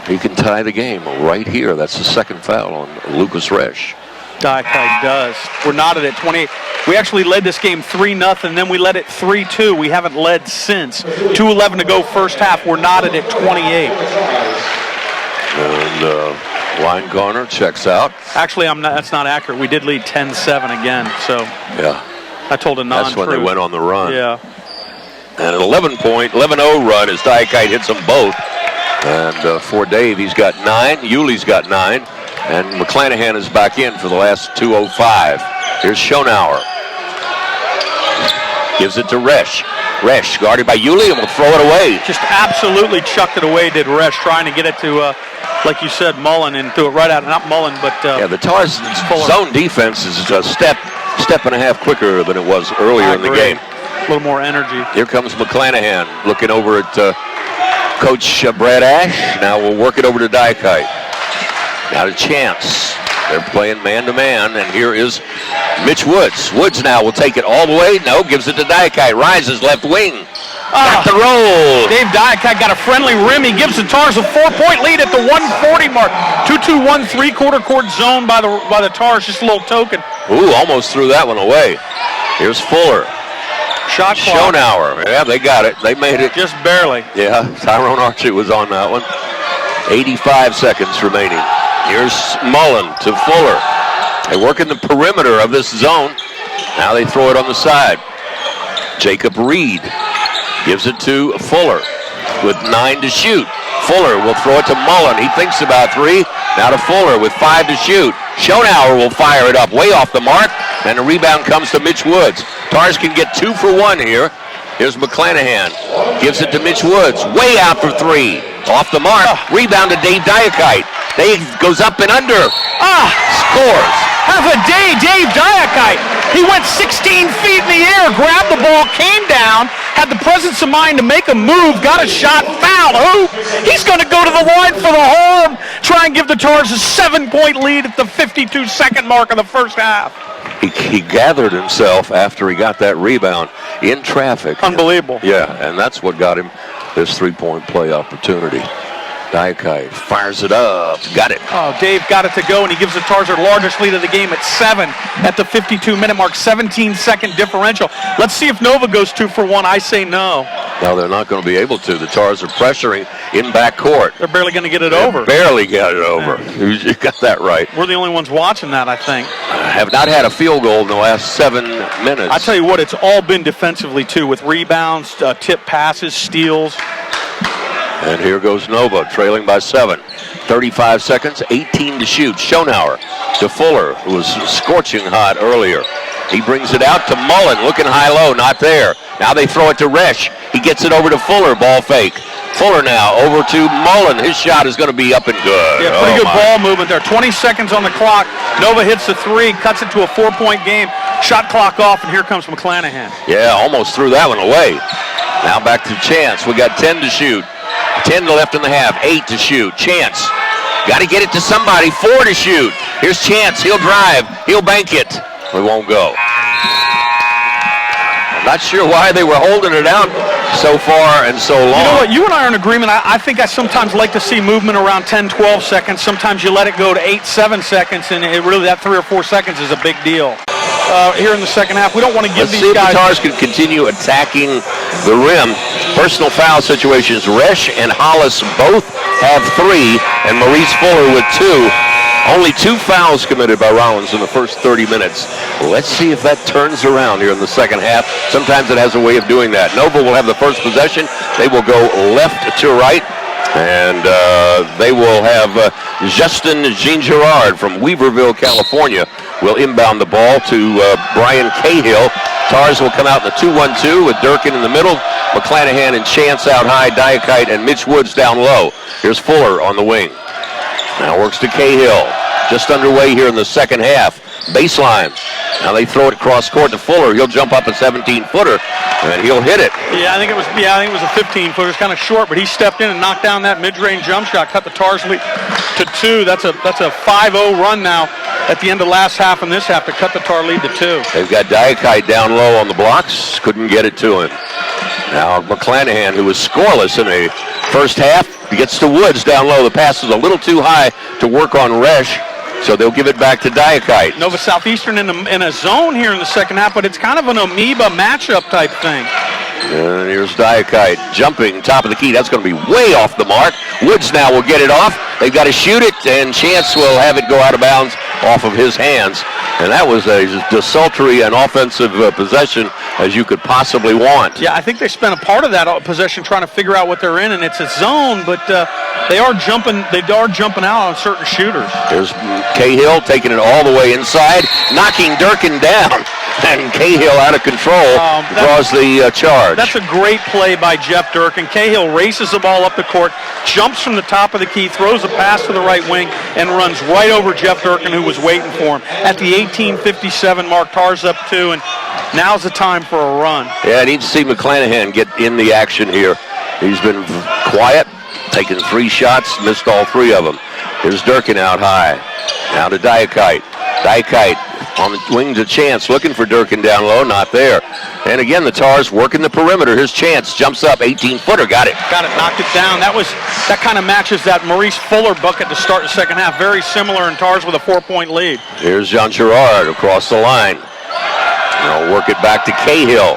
He can tie the game right here. That's the second foul on Lucas Resch. Diakite does. We're knotted at 28. We actually led this game 3-0, then we led it 3-2. We haven't led since. 2:11 to go first half. We're knotted at 28. And Weingarner checks out. Actually, that's not accurate. We did lead 10-7 again. So yeah, I told a non-truth. That's when they went on the run. Yeah. And an 11-0 run as Diakite hits them both. And for Dave, he's got 9. Yulee's got 9. And McClanahan is back in for the last 2:05. Here's Schonauer. Gives it to Resch. Resch guarded by Yulee and will throw it away. Just absolutely chucked it away, did Resch, trying to get it to, like you said, Mullen, and threw it right out. Not Mullen, but yeah, the Tars' zone defense is a step and a half quicker than it was earlier in the game. A little more energy. Here comes McClanahan looking over at Coach Brad Ash. Now we'll work it over to Diakite. Now to Chance. They're playing man-to-man, and here is Mitch Woods. Woods now will take it all the way. No, gives it to Diakite. Rises left wing. Got the roll. Dave Diakite got a friendly rim. He gives the Tars a 4-point lead at the 140 mark. 2-2-1 3/4 court zone by the Tars. Just a little token. Ooh, almost threw that one away. Here's Fuller. Shot clock. Schonauer. Yeah, they got it. They made it. Just barely. Yeah, Tyrone Archie was on that one. 85 seconds remaining. Here's Mullen to Fuller. They work in the perimeter of this zone. Now they throw it on the side. Jacob Reed gives it to Fuller with 9 to shoot. Fuller will throw it to Mullen. He thinks about 3. Now to Fuller with 5 to shoot. Schonauer will fire it up way off the mark, and the rebound comes to Mitch Woods. Tars can get 2 for 1 here. Here's McClanahan. Gives it to Mitch Woods. Way out for 3. Off the mark. Rebound to Dave Diakite. Dave goes up and under. Scores. Have a day, Dave Diakite. He went 16 feet in the air, grabbed the ball, came down, had the presence of mind to make a move, got a shot, fouled. Hoop. He's going to go to the line for the horn, try and give the Tars a 7-point lead at the 52-second mark of the first half. He gathered himself after he got that rebound in traffic. Unbelievable. Yeah, and that's what got him this 3-point play opportunity. Diakite fires it up. Got it. Oh, Dave got it to go, and he gives the Tars their largest lead of the game at 7 at the 52-minute mark, 17-second differential. Let's see if Nova goes 2 for 1. I say no. No, they're not going to be able to. The Tars are pressuring in backcourt. They're barely going to get it over. Barely got it over. You got that right. We're the only ones watching that, I think. Have not had a field goal in the last 7 minutes. I tell you what, it's all been defensively, too, with rebounds, tip passes, steals. And here goes Nova, trailing by 7. 35 seconds, 18 to shoot. Schonauer to Fuller, who was scorching hot earlier. He brings it out to Mullen, looking high-low, not there. Now they throw it to Resch. He gets it over to Fuller, ball fake. Fuller now over to Mullen. His shot is going to be up and good. Yeah, pretty good ball movement there. 20 seconds on the clock. Nova hits the 3, cuts it to a 4-point game. Shot clock off, and here comes McClanahan. Yeah, almost threw that one away. Now back to Chance. We got 10 to shoot. 10 to left in the half. 8 to shoot. Chance. Got to get it to somebody. 4 to shoot. Here's Chance. He'll drive. He'll bank it. We won't go. I'm not sure why they were holding it out so far and so long. You know what? You and I are in agreement. I think I sometimes like to see movement around 10, 12 seconds. Sometimes you let it go to 8, 7 seconds, and it really that 3 or 4 seconds is a big deal. Here in the second half, we don't want to give these guys. Let's see if the Tars can continue attacking the rim. Personal foul situations. Resch and Hollis both have 3, and Maurice Fuller with 2. Only 2 fouls committed by Rollins in the first 30 minutes. Let's see if that turns around here in the second half. Sometimes it has a way of doing that. Nova will have the first possession. They will go left to right. And they will have Justin Jean-Girard from Weaverville, California, will inbound the ball to Brian Cahill. Tars will come out in the 2-1-2 with Durkin in the middle, McClanahan and Chance out high, Diakite and Mitch Woods down low. Here's Fuller on the wing. Now works to Cahill. Just underway here in the second half. Baseline. Now they throw it across court to Fuller. He'll jump up a 17-footer, and he'll hit it. I think it was a 15-footer. It's kind of short, but he stepped in and knocked down that mid-range jump shot, cut the Tars lead to 2. That's a 5-0 run now at the end of last half and this half to cut the Tar lead to 2. They've got Diakite down low on the blocks. Couldn't get it to him. Now McClanahan, who was scoreless in the first half, gets to Woods down low. The pass is a little too high to work on Resch, so they'll give it back to Diakite. Nova Southeastern in a zone here in the second half, but it's kind of an amoeba matchup type thing. And here's Diakite jumping top of the key. That's going to be way off the mark. Woods now will get it off. They've got to shoot it, and Chance will have it go out of bounds off of his hands. And that was as desultory an offensive possession as you could possibly want. Yeah, I think they spent a part of that possession trying to figure out what they're in, and it's a zone, but they are jumping out on certain shooters. There's Cahill taking it all the way inside, knocking Durkin down, and Cahill out of control draws the charge. That's a great play by Jeff Durkin. Cahill races the ball up the court, jumps from the top of the key, throws a pass to the right wing, and runs right over Jeff Durkin, who was waiting for him. At the 18:57 mark, Tars up 2, and now's the time for a run. Yeah, I need to see McClanahan get in the action here. He's been quiet, taken 3 shots, missed all 3 of them. Here's Durkin out high. Now to Diakite. Diakite on the wings of Chance, looking for Durkin down low, not there. And again, the Tars working the perimeter. Here's Chance, jumps up, 18-footer, got it. Got it, knocked it down. That kind of matches that Maurice Fuller bucket to start the second half. Very similar, and Tars with a 4-point lead. Here's Jean Girard across the line. Now work it back to Cahill.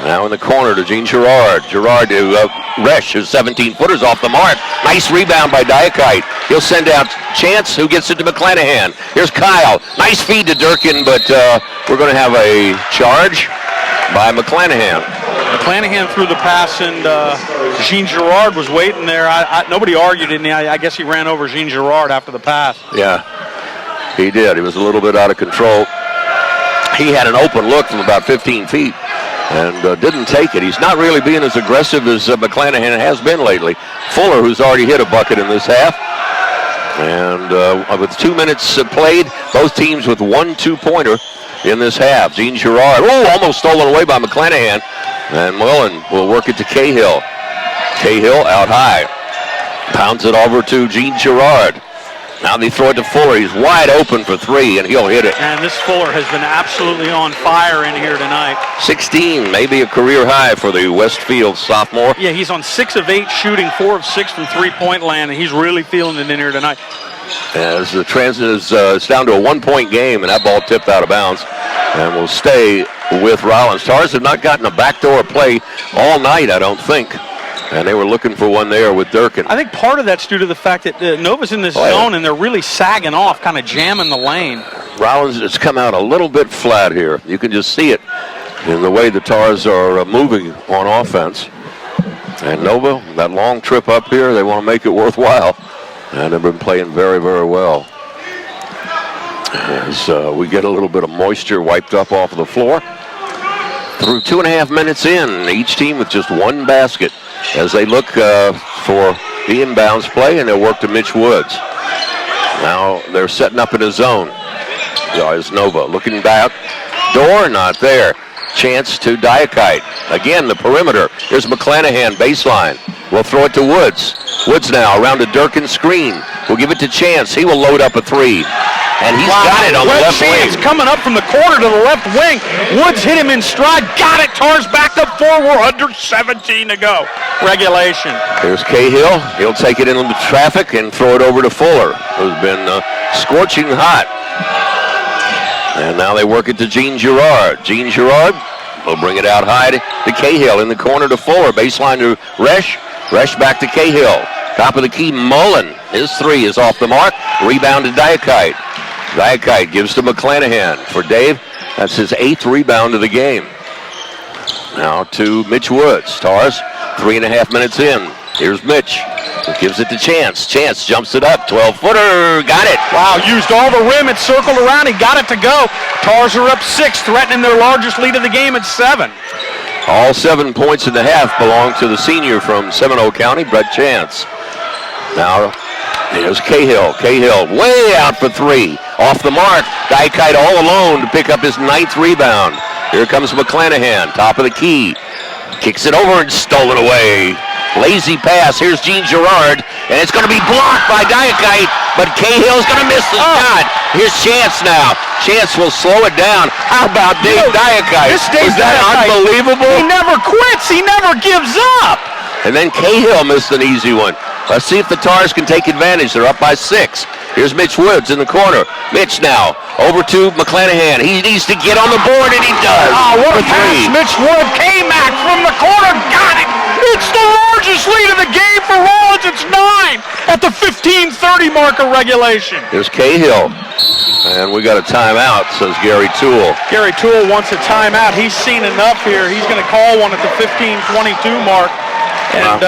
Now in the corner to Jean Girard. Girard to Resch, who's 17-footers off the mark. Nice rebound by Diakite. He'll send out Chance, who gets it to McClanahan. Here's Kyle. Nice feed to Durkin, but we're going to have a charge by McClanahan. McClanahan threw the pass, and Jean Girard was waiting there. Nobody argued, didn't he? I guess he ran over Jean Girard after the pass. Yeah, he did. He was a little bit out of control. He had an open look from about 15 feet. And didn't take it. He's not really being as aggressive as McClanahan has been lately. Fuller, who's already hit a bucket in this half. And with 2 minutes played, both teams with 1 2-pointer in this half. Jean Girard, almost stolen away by McClanahan. And Mullen will work it to Cahill. Cahill out high. Pounds it over to Jean Girard. Now they throw it to Fuller. He's wide open for 3, and he'll hit it. And this Fuller has been absolutely on fire in here tonight. 16, maybe a career high for the Westfield sophomore. Yeah, he's on 6 of 8 shooting, 4 of 6 from three-point land, and he's really feeling it in here tonight. As the transit is it's down to a 1-point game, and that ball tipped out of bounds and will stay with Rollins. Tars have not gotten a backdoor play all night, I don't think. And they were looking for one there with Durkin. I think part of that's due to the fact that Nova's in this zone, and they're really sagging off, kind of jamming the lane. Rollins has come out a little bit flat here. You can just see it in the way the Tars are moving on offense. And Nova, that long trip up here, they want to make it worthwhile. And they've been playing very, very well. As we get a little bit of moisture wiped up off of the floor. Through 2.5 minutes in, each team with just 1 basket as they look for the inbounds play, and they'll work to Mitch Woods. Now they're setting up in a zone. There's Nova looking back. Door not there. Chance to Diakite. Again, the perimeter. Here's McClanahan, baseline. We'll throw it to Woods. Woods now around a Durkin screen. We'll give it to Chance. He will load up a 3. And he's got it on the left wing. Chance coming up from the corner to the left wing. Woods hit him in stride. Got it. Tars back up 4. We're under 17 to go. Regulation. Here's Cahill. He'll take it into the traffic and throw it over to Fuller, who's been scorching hot. And now they work it to Jean Girard. Jean Girard will bring it out high to Cahill in the corner to Fuller. Baseline to Resch. Resch back to Cahill. Top of the key, Mullen. His 3 is off the mark. Rebound to Diakite. Diakite gives to McClanahan for Dave. That's his 8th rebound of the game. Now to Mitch Woods. Tars, 3.5 minutes in. Here's Mitch. He gives it to Chance. Chance jumps it up. 12-footer. Got it. Wow, used all the rim. It circled around. He got it to go. Tars are up 6, threatening their largest lead of the game at 7. All 7 points in the half belong to the senior from Seminole County, Brett Chance. Now, here's Cahill. Cahill way out for 3. Off the mark. Diakite all alone to pick up his 9th rebound. Here comes McClanahan, top of the key. Kicks it over and stolen away. Lazy pass. Here's Jean Girard, and it's going to be blocked by Diakite, but Cahill's going to miss the shot. Here's Chance now. Chance will slow it down. How about Dave Diakite? Is that unbelievable? He never quits. He never gives up. And then Cahill missed an easy one. Let's see if the Tars can take advantage. They're up by 6. Here's Mitch Woods in the corner. Mitch now over to McClanahan. He needs to get on the board, and he does. Oh, what a pass. Mitch Woods came back from the corner. Got it. It's the largest lead of the game for Rollins. It's 9 at the 15:30 mark of regulation. Here's Cahill. And we got a timeout, says Gary Toole. Gary Toole wants a timeout. He's seen enough here. He's going to call one at the 15:22 mark. And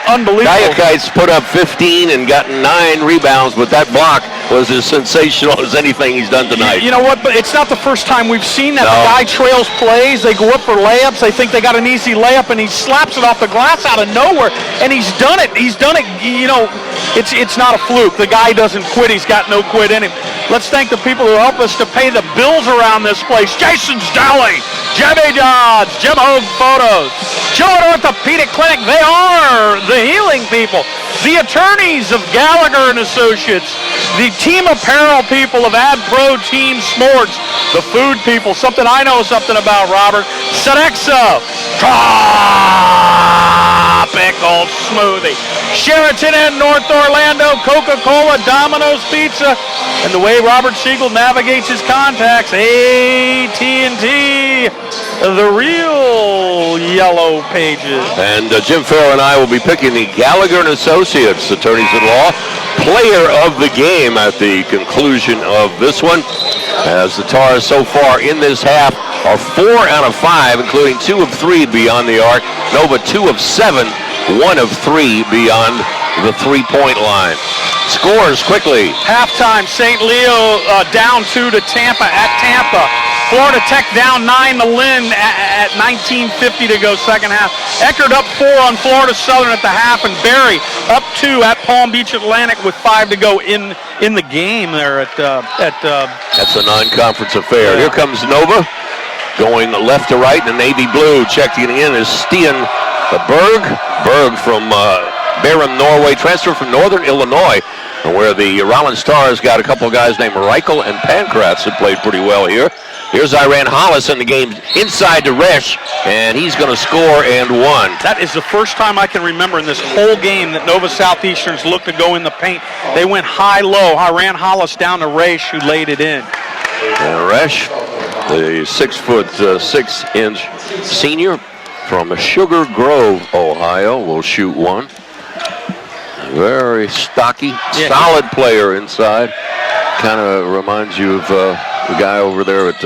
unbelievable. Diakite's put up 15 and gotten 9 rebounds, but that block was as sensational as anything he's done tonight. You know what? But it's not the first time we've seen that. No. The guy trails plays. They go up for layups. They think they got an easy layup, and he slaps it off the glass out of nowhere. And he's done it. He's done it. You know, it's not a fluke. The guy doesn't quit. He's got no quit in him. Let's thank the people who help us to pay the bills around this place. Jason's Deli. Jimmy Johns, Jim Hogue Photos, Joe Orthopedic Clinic. They are the healing people. The attorneys of Gallagher and Associates, the team apparel people of Ad Pro Team Sports, the food people, something I know something about, Robert. Sodexo, tropical smoothie. Sheraton and North Orlando, Coca-Cola, Domino's Pizza, and the way Robert Siegel navigates his contacts, AT&T, the real yellow pages. And Jim Farrow and I will be picking the Gallagher and Associates attorneys-at-law player of the game at the conclusion of this one, as the Tars so far in this half are 4 out of 5, including 2 of 3 beyond the arc. Nova 2 of 7, 1 of 3 beyond the three-point line. Scores quickly. Halftime, St. Leo down 2 to Tampa at Tampa. Florida Tech down 9 to Lynn at 19:50 to go second half. Eckerd up 4 on Florida Southern at the half, and Barry up 2 at Palm Beach Atlantic with 5 to go in the game there at That's a non-conference affair. Yeah. Here comes Nova going left to right. The navy blue checking in is Stian Berg. Berg from Bærum, Norway, transfer from Northern Illinois, where the Rollins Stars got a couple of guys named Reichel and Pankratz that played pretty well here. Here's Iran Hollis in the game inside to Resch, and he's going to score and one. That is the first time I can remember in this whole game that Nova Southeasterns looked to go in the paint. They went high-low. Iran Hollis down to Resch, who laid it in. And Resch, the 6'6" senior from Sugar Grove, Ohio, will shoot one. Very stocky, solid player inside. Kind of reminds you of the guy over there at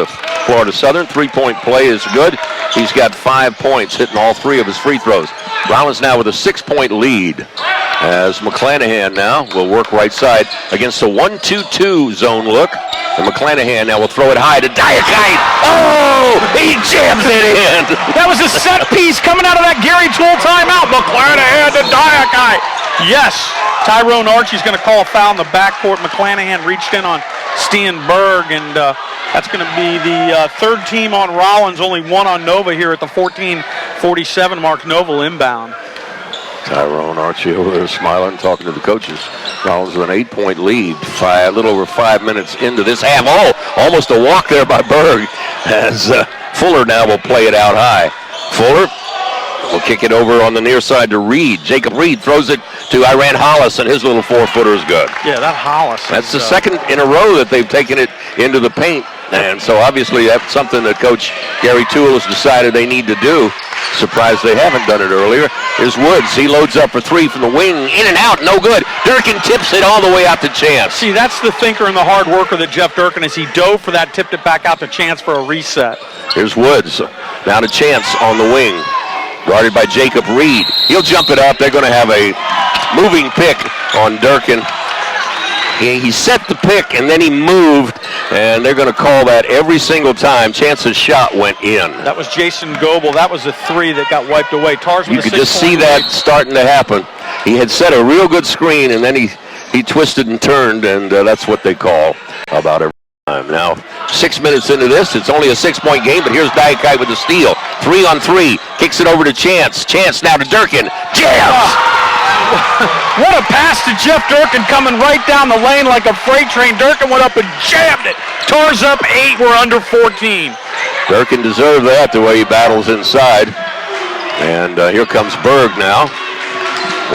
Florida Southern. Three-point play is good. He's got 5 points, hitting all 3 of his free throws. Rollins now with a 6-point lead, as McClanahan now will work right side against a 1-2-2 zone look. And McClanahan now will throw it high to Diakite. Oh, he jams it in. That was a set piece coming out of that Gary Toole timeout. McClanahan to Diakite. Yes, Tyrone Archie's going to call a foul in the backcourt. McClanahan reached in on Steenberg, and that's going to be the third team on Rollins, only 1 on Nova here at the 14:47 mark. Nova inbound. Tyrone Archie over there smiling, talking to the coaches. Rollins with an 8-point lead, a little over 5 minutes into this half. Oh, almost a walk there by Berg, as Fuller now will play it out high. Fuller will kick it over on the near side to Reed. Jacob Reed throws it to Iran Hollis, and his little 4-footer is good. Yeah, that Hollis. That's the second in a row that they've taken it into the paint. And so obviously that's something that Coach Gary Toole has decided they need to do. Surprised they haven't done it earlier. Here's Woods. He loads up for 3 from the wing. In and out, no good. Durkin tips it all the way out to Chance. See, that's the thinker and the hard worker that Jeff Durkin is. He dove for that, tipped it back out to Chance for a reset. Here's Woods. Now to Chance on the wing. Guarded by Jacob Reed. He'll jump it up. They're going to have a moving pick on Durkin. He set the pick, and then he moved, and they're going to call that every single time. Chance's shot went in. That was Jason Goebel. That was a 3 that got wiped away. Tars with you could just see that starting to happen. He had set a real good screen, and then he twisted and turned, and that's what they call about every time. Now, 6 minutes into this, it's only a 6-point game, but here's Diakite with the steal. 3 on 3, kicks it over to Chance. Chance now to Durkin. Jams! What a pass to Jeff Durkin, coming right down the lane like a freight train. Durkin went up and jammed it. Tars up 8, we're under 14. Durkin deserved that, the way he battles inside. And here comes Berg now.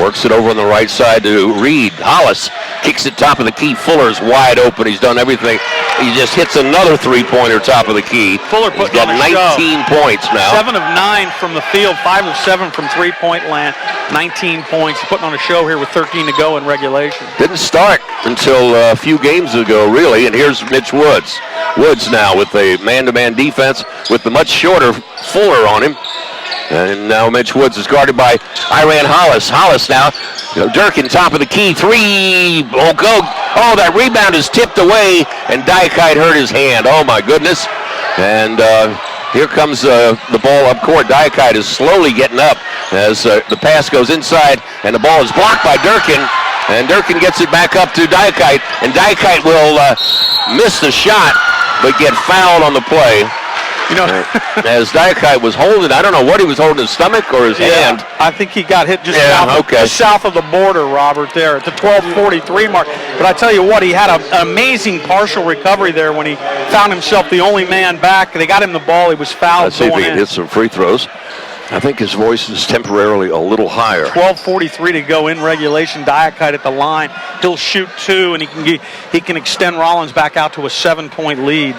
Works it over on the right side to Reed. Hollis kicks it top of the key. Fuller's wide open. He's done everything. He just hits another 3-pointer top of the key. Fuller put He's got 19 points now. 7 of 9 from the field, 5 of 7 from three-point land, 19 points. He's putting on a show here with 13 to go in regulation. Didn't start until a few games ago, really. And here's Mitch Woods. Woods now with a man-to-man defense with the much shorter Fuller on him. And now Mitch Woods is guarded by Iran Hollis. Hollis now, Durkin top of the key, 3, oh, that rebound is tipped away, and Diakite hurt his hand. Oh my goodness. And here comes the ball up court. Diakite is slowly getting up as the pass goes inside, and the ball is blocked by Durkin, and Durkin gets it back up to Diakite, and Diakite will miss the shot, but get fouled on the play. You know, as Diakite was holding, I don't know what he was holding, his stomach or his hand. I think he got hit just south of the border, Robert, there at the 12:43 mark. But I tell you what, he had an amazing partial recovery there when he found himself the only man back. They got him the ball. He was fouled. Let's see if he can hit some free throws. I think his voice is temporarily a little higher. 12:43 to go in regulation. Diakite at the line. He'll shoot 2, and he can extend Rollins back out to a 7-point lead.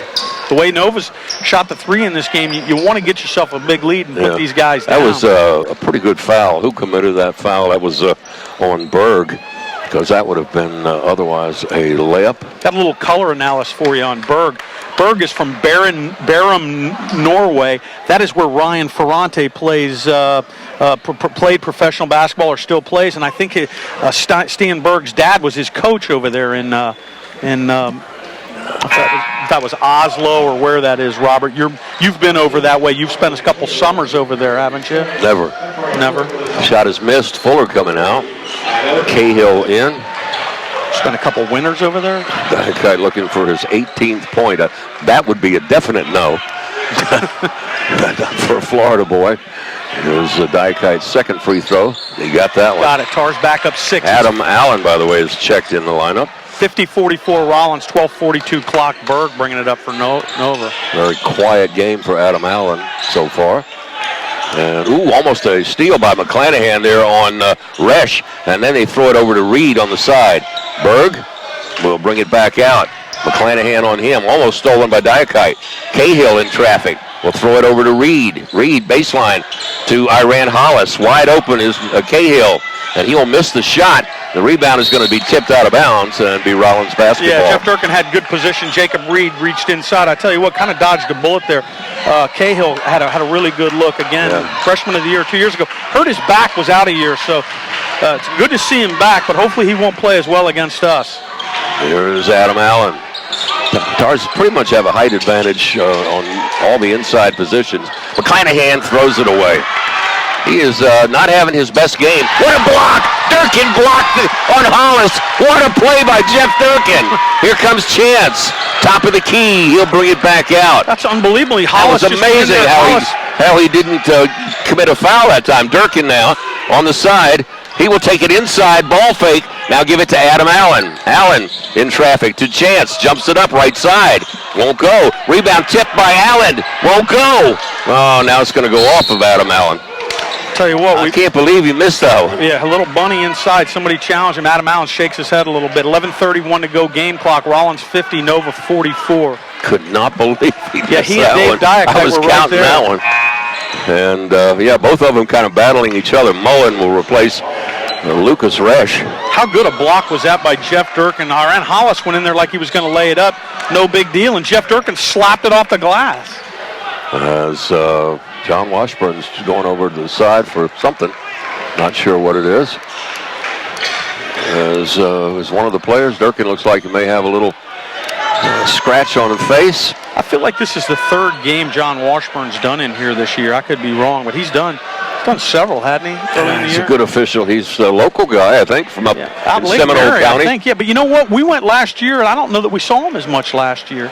The way Nova's shot the 3 in this game, you want to get yourself a big lead and put these guys down. That was a pretty good foul. Who committed that foul? That was on Berg, because that would have been otherwise a layup. Got a little color analysis for you on Berg. Berg is from Bærum, Norway. That is where Ryan Ferrante plays, played professional basketball or still plays, and I think Stian Berg's dad was his coach over there in if that was Oslo or where that is, Robert. You've been over that way. You've spent a couple summers over there, haven't you? Never. Shot is missed. Fuller coming out. Cahill in. Spent a couple winners over there. That guy looking for his 18th point. That would be a definite no for a Florida boy. There's Diakite's second free throw. He got that one. Got it. Tars back up 6. Adam Allen, by the way, is checked in the lineup. 50-44 Rollins, 12:42 clock. Berg bringing it up for Nova. Very quiet game for Adam Allen so far. And, almost a steal by McClanahan there on Resch. And then they throw it over to Reed on the side. Berg will bring it back out. McClanahan on him. Almost stolen by Diakite. Cahill in traffic. Will throw it over to Reed. Reed baseline to Iran Hollis. Wide open is Cahill. And he'll miss the shot. The rebound is going to be tipped out of bounds and be Rollins basketball. Yeah, Jeff Durkin had good position. Jacob Reed reached inside. I tell you what, kind of dodged a bullet there. Cahill had a really good look. Again, freshman of the year 2 years ago. Hurt his back, was out a year, so it's good to see him back, but hopefully he won't play as well against us. Here's Adam Allen. The Tars pretty much have a height advantage on all the inside positions. McClanahan throws it away. He is not having his best game. What a block! Durkin blocked it on Hollis. What a play by Jeff Durkin. Here comes Chance. Top of the key. He'll bring it back out. That's unbelievably. Hollis. That was amazing how he didn't commit a foul that time. Durkin now on the side. He will take it inside. Ball fake. Now give it to Adam Allen. Allen in traffic to Chance. Jumps it up right side. Won't go. Rebound tipped by Allen. Won't go. Oh, now it's going to go off of Adam Allen. Tell you what, I can't believe he missed that one. Yeah, a little bunny inside. Somebody challenged him. Adam Allen shakes his head a little bit. 11:31 to go, game clock. Rollins 50, Nova 44. Could not believe he missed he and Dave Diakite I was were counting right there. that one. And, both of them kind of battling each other. Mullen will replace Lucas Resch. How good a block was that by Jeff Durkin? Iran Hollis went in there like he was going to lay it up. No big deal. And Jeff Durkin slapped it off the glass. As John Washburn's going over to the side for something. Not sure what it is. As one of the players, Durkin looks like he may have a little scratch on his face. I feel like this is the third game John Washburn's done in here this year. I could be wrong, but he's done several, hadn't he? Early in the He's year? a good official. He's a local guy, I think, from up in Seminole area, County. I think, but you know what? We went last year, and I don't know that we saw him as much last year.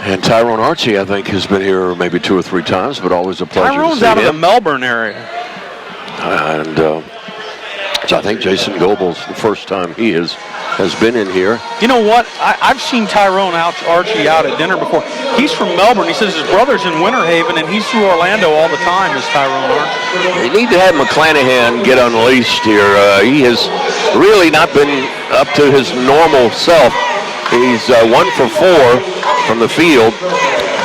And Tyrone Archie, I think, has been here maybe 2 or 3 times, but always a pleasure Tyrone's to see out him. of the Melbourne area. And so I think Jason Goebel's the first time he has been in here. You know what? I've seen Tyrone Archie out at dinner before. He's from Melbourne. He says his brother's in Winter Haven, and he's through Orlando all the time, is Tyrone Archie. You need to have McClanahan get unleashed here. He has really not been up to his normal self. He's 1 for 4 from the field,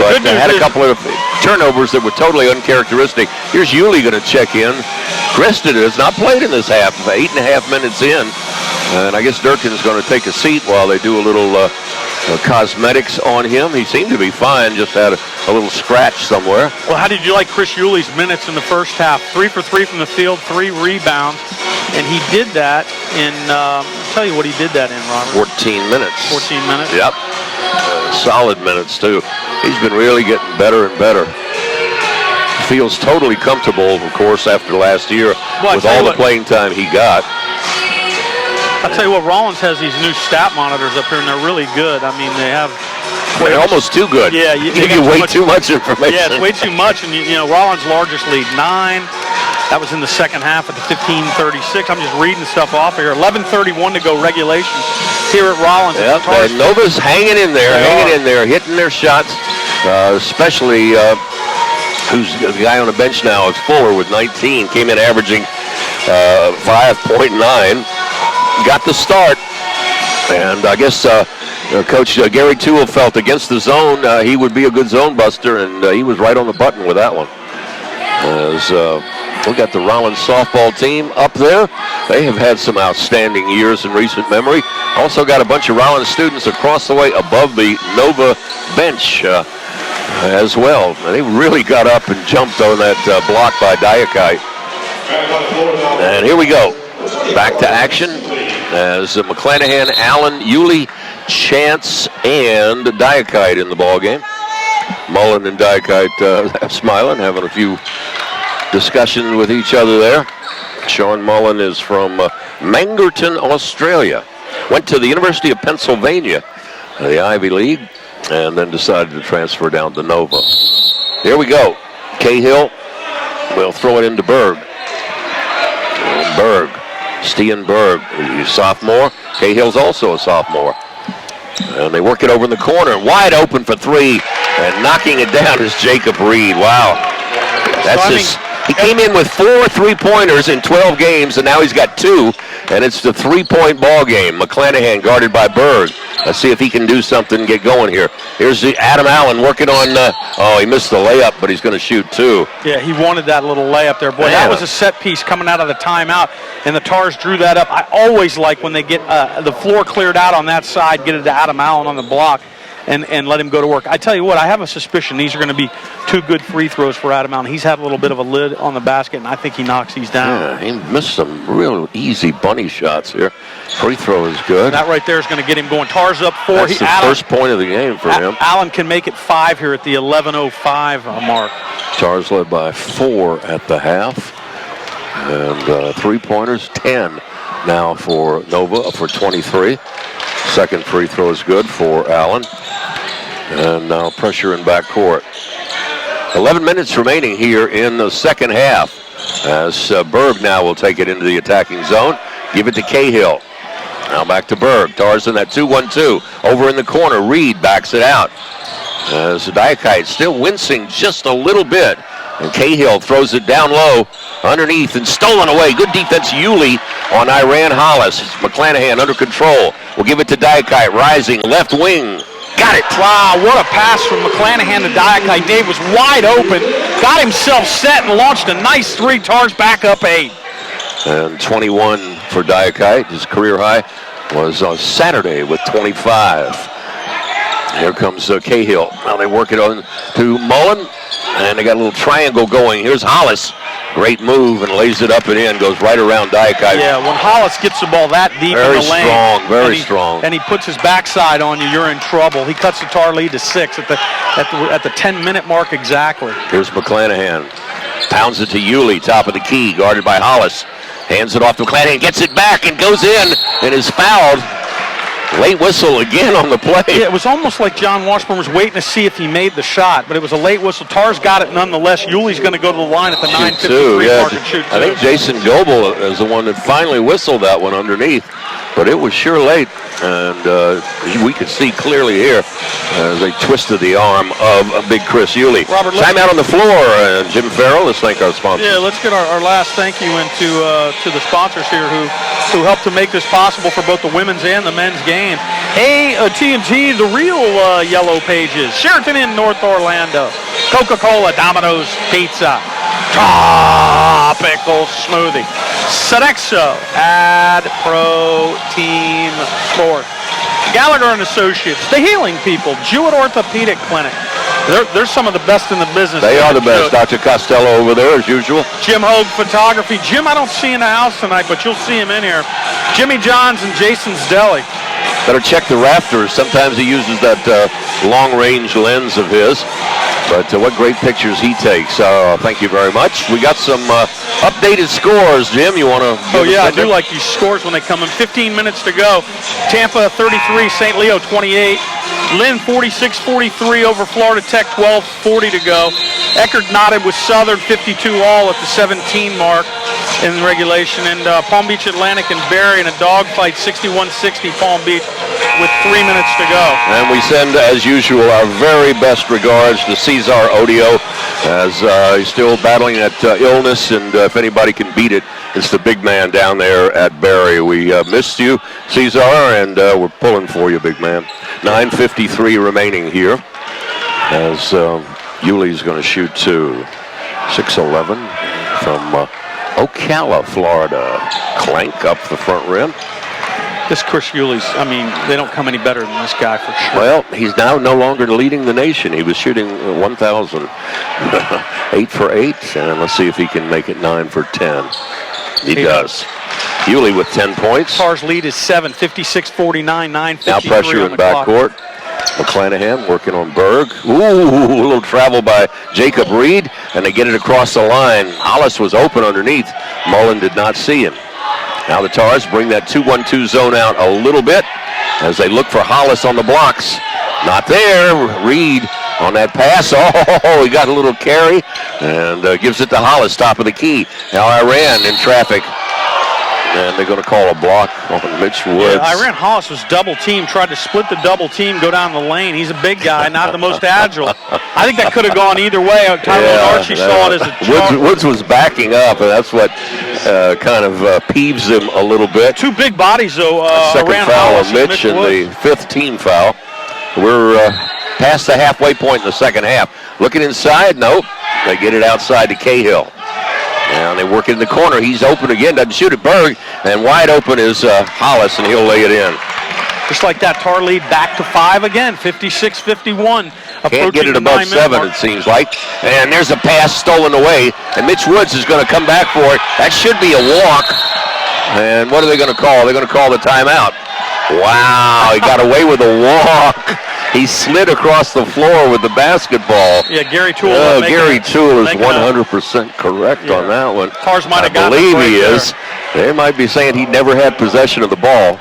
but had a couple of turnovers that were totally uncharacteristic. Here's Yulee going to check in. Creston has not played in this half, 8.5 minutes in. And I guess Durkin's going to take a seat while they do a little cosmetics on him. He seemed to be fine, just had a little scratch somewhere. Well, how did you like Chris Yulee's minutes in the first half? 3 for 3 from the field, 3 rebounds. And he did that in, I'll tell you what he did that in, Robert. 14 minutes. 14 minutes? Yep. Solid minutes, too. He's been really getting better and better. Feels totally comfortable, of course, after last year with all the playing time he got. I'll tell you what, Rollins has these new stat monitors up here, and they're really good. I mean, they have They're almost too good. Yeah, you give way too much information. Yeah, it's way too much. And, Rollins' largest lead, 9. That was in the second half at the 15:36. I'm just reading stuff off here. 11:31 to go regulation here at Rollins. Yep, and Nova's hanging in there, hitting their shots, especially who's the guy on the bench now is Fuller with 19, came in averaging 5.9, got the start, and I guess Coach Gary Toole felt against the zone he would be a good zone buster, and he was right on the button with that one. As we got the Rollins softball team up there. They have had some outstanding years in recent memory. Also got a bunch of Rollins students across the way above the Nova bench as well. And they really got up and jumped on that block by Diakite. And here we go. Back to action as McClanahan, Allen, Yulee, Chance, and Diakite in the ballgame. Mullen and Diakite smiling, having a few discussions with each other there. Sean Mullen is from Mangerton, Australia. Went to the University of Pennsylvania, the Ivy League, and then decided to transfer down to Nova. Here we go. Cahill will throw it into Berg. Stian Berg, he's a sophomore. Cahill's also a sophomore. And they work it over in the corner. Wide open for 3. And knocking it down is Jacob Reed. Wow. That's just... He came in with 4 3-pointers in 12 games, and now he's got 2, and it's the 3-point ball game. McClanahan guarded by Berg. Let's see if he can do something and get going here. Here's Adam Allen working on, he missed the layup, but he's going to shoot 2. Yeah, he wanted that little layup there. Boy, that was a set piece coming out of the timeout, and the Tars drew that up. I always like when they get the floor cleared out on that side, get it to Adam Allen on the block. And let him go to work. I tell you what, I have a suspicion these are going to be 2 good free throws for Adam Allen. He's had a little bit of a lid on the basket, and I think he knocks these down. Yeah, he missed some real easy bunny shots here. Free throw is good. That right there is going to get him going. Tars up 4. That's the first point of the game for him. Allen can make it 5 here at the 11:05 mark. Tars led by 4 at the half. And 3-pointers, 10 now for Nova for 23. Second free throw is good for Allen. And now pressure in backcourt. 11 minutes remaining here in the second half as Berg now will take it into the attacking zone. Give it to Cahill. Now back to Berg. Tars in that 2-1-2. Over in the corner, Reed backs it out. As Diakite still wincing just a little bit. And Cahill throws it down low underneath and stolen away. Good defense, Yulee on Iran Hollis. McClanahan under control. We'll give it to Diakite, rising left wing. Got it. Wow, what a pass from McClanahan to Diakite. Dave was wide open, got himself set and launched a nice 3. Tars back up 8. And 21 for Diakite. His career high was on Saturday with 25. Here comes Cahill. Now they work it on to Mullen. And they got a little triangle going. Here's Hollis. Great move and lays it up and in. Goes right around Diakite. Yeah, when Hollis gets the ball that deep in the lane. Very strong. And he puts his backside on you, you're in trouble. He cuts the Tar lead to 6 at the 10-minute mark exactly. Here's McClanahan. Pounds it to Yulee, top of the key, guarded by Hollis. Hands it off to McClanahan, gets it back and goes in and is fouled. Late whistle again on the play. Yeah, it was almost like John Washburn was waiting to see if he made the shot, but it was a late whistle. Tars got it nonetheless. Yulee's going to go to the line at the 9:53 mark and shoot 2. I think Jason Goebel is the one that finally whistled that one underneath, but it was sure late, and we could see clearly here as they twisted the arm of big Chris Yulee. Time out on the floor, Jim Farrell. Let's thank our sponsors. Yeah, let's get our last thank you into to the sponsors here who helped to make this possible for both the women's and the men's game. TNT, the real Yellow Pages, Sheraton Inn, North Orlando, Coca-Cola, Domino's Pizza, Tropical Smoothie, Sodexo, Ad Pro Team Sport, Gallagher and Associates, The Healing People, Jewett Orthopedic Clinic. They're some of the best in the business. They are the best. Dr. Costello over there, as usual. Jim Hogue Photography. Jim, I don't see in the house tonight, but you'll see him in here. Jimmy John's and Jason's Deli. Better check the rafters. Sometimes he uses that long-range lens of his. But what great pictures he takes. Thank you very much. We got some updated scores. Jim, you want to? Oh, yeah, I do like these scores when they come in. 15 minutes to go. Tampa 33, St. Leo 28. Lynn 46-43 over Florida Tech, 12:40 to go. Eckerd knotted with Southern 52 all at the 17 mark in regulation. And Palm Beach Atlantic and Barry in a dogfight, 61-60 Palm Beach with 3 minutes to go. And we send, as usual, our very best regards to Cesar Odio as he's still battling that illness. And if anybody can beat it, it's the big man down there at Barry. We missed you, Cesar, and we're pulling for you, big man. 9:53 remaining here as Yuli's going to shoot to 6'11" from Ocala, Florida. Clank up the front rim. This Chris Yuli's, I mean, they don't come any better than this guy for sure. Well, he's now no longer leading the nation. He was shooting 1,000, 8 for 8, and let's see if he can make it 9 for 10. He does. Yuli with 10 points. Tars lead is 7, 56-49, 9:53 now pressure on in the clock. backcourt. McClanahan working on Berg. Ooh, a little travel by Jacob Reed, and they get it across the line. Hollis was open underneath. Mullen did not see him. Now the Tars bring that 2-1-2 zone out a little bit as they look for Hollis on the blocks. Not there. Reed on that pass. Oh, he got a little carry and gives it to Hollis, top of the key. Now Iran in traffic. And they're going to call a block on Mitch Woods. Yeah, Iran Hollis was double teamed, tried to split the double team, go down the lane. He's a big guy, not the most agile. I think that could have gone either way. Tyrone Archie saw it as a charge. Woods was backing up, and that's what kind of peeves him a little bit. Two big bodies, though. Second Iran foul Hollis on Mitch and Woods. the fifth team foul. We're past the halfway point in the second half. Looking inside, nope. They get it outside to Cahill. And they work it in the corner. He's open again, doesn't shoot at Berg. And wide open is Hollis, and he'll lay it in. Just like that, Tar lead back to 5 again, 56-51. Can't get it above 7, it seems like. And there's a pass stolen away. And Mitch Woods is going to come back for it. That should be a walk. And what are they going to call? They're going to call the timeout. Wow, he got away with a walk. He slid across the floor with the basketball. Yeah, Gary Toole. Gary Toole is 100% correct on that one. Tars might have I believe he is. They might be saying he never had possession of the ball.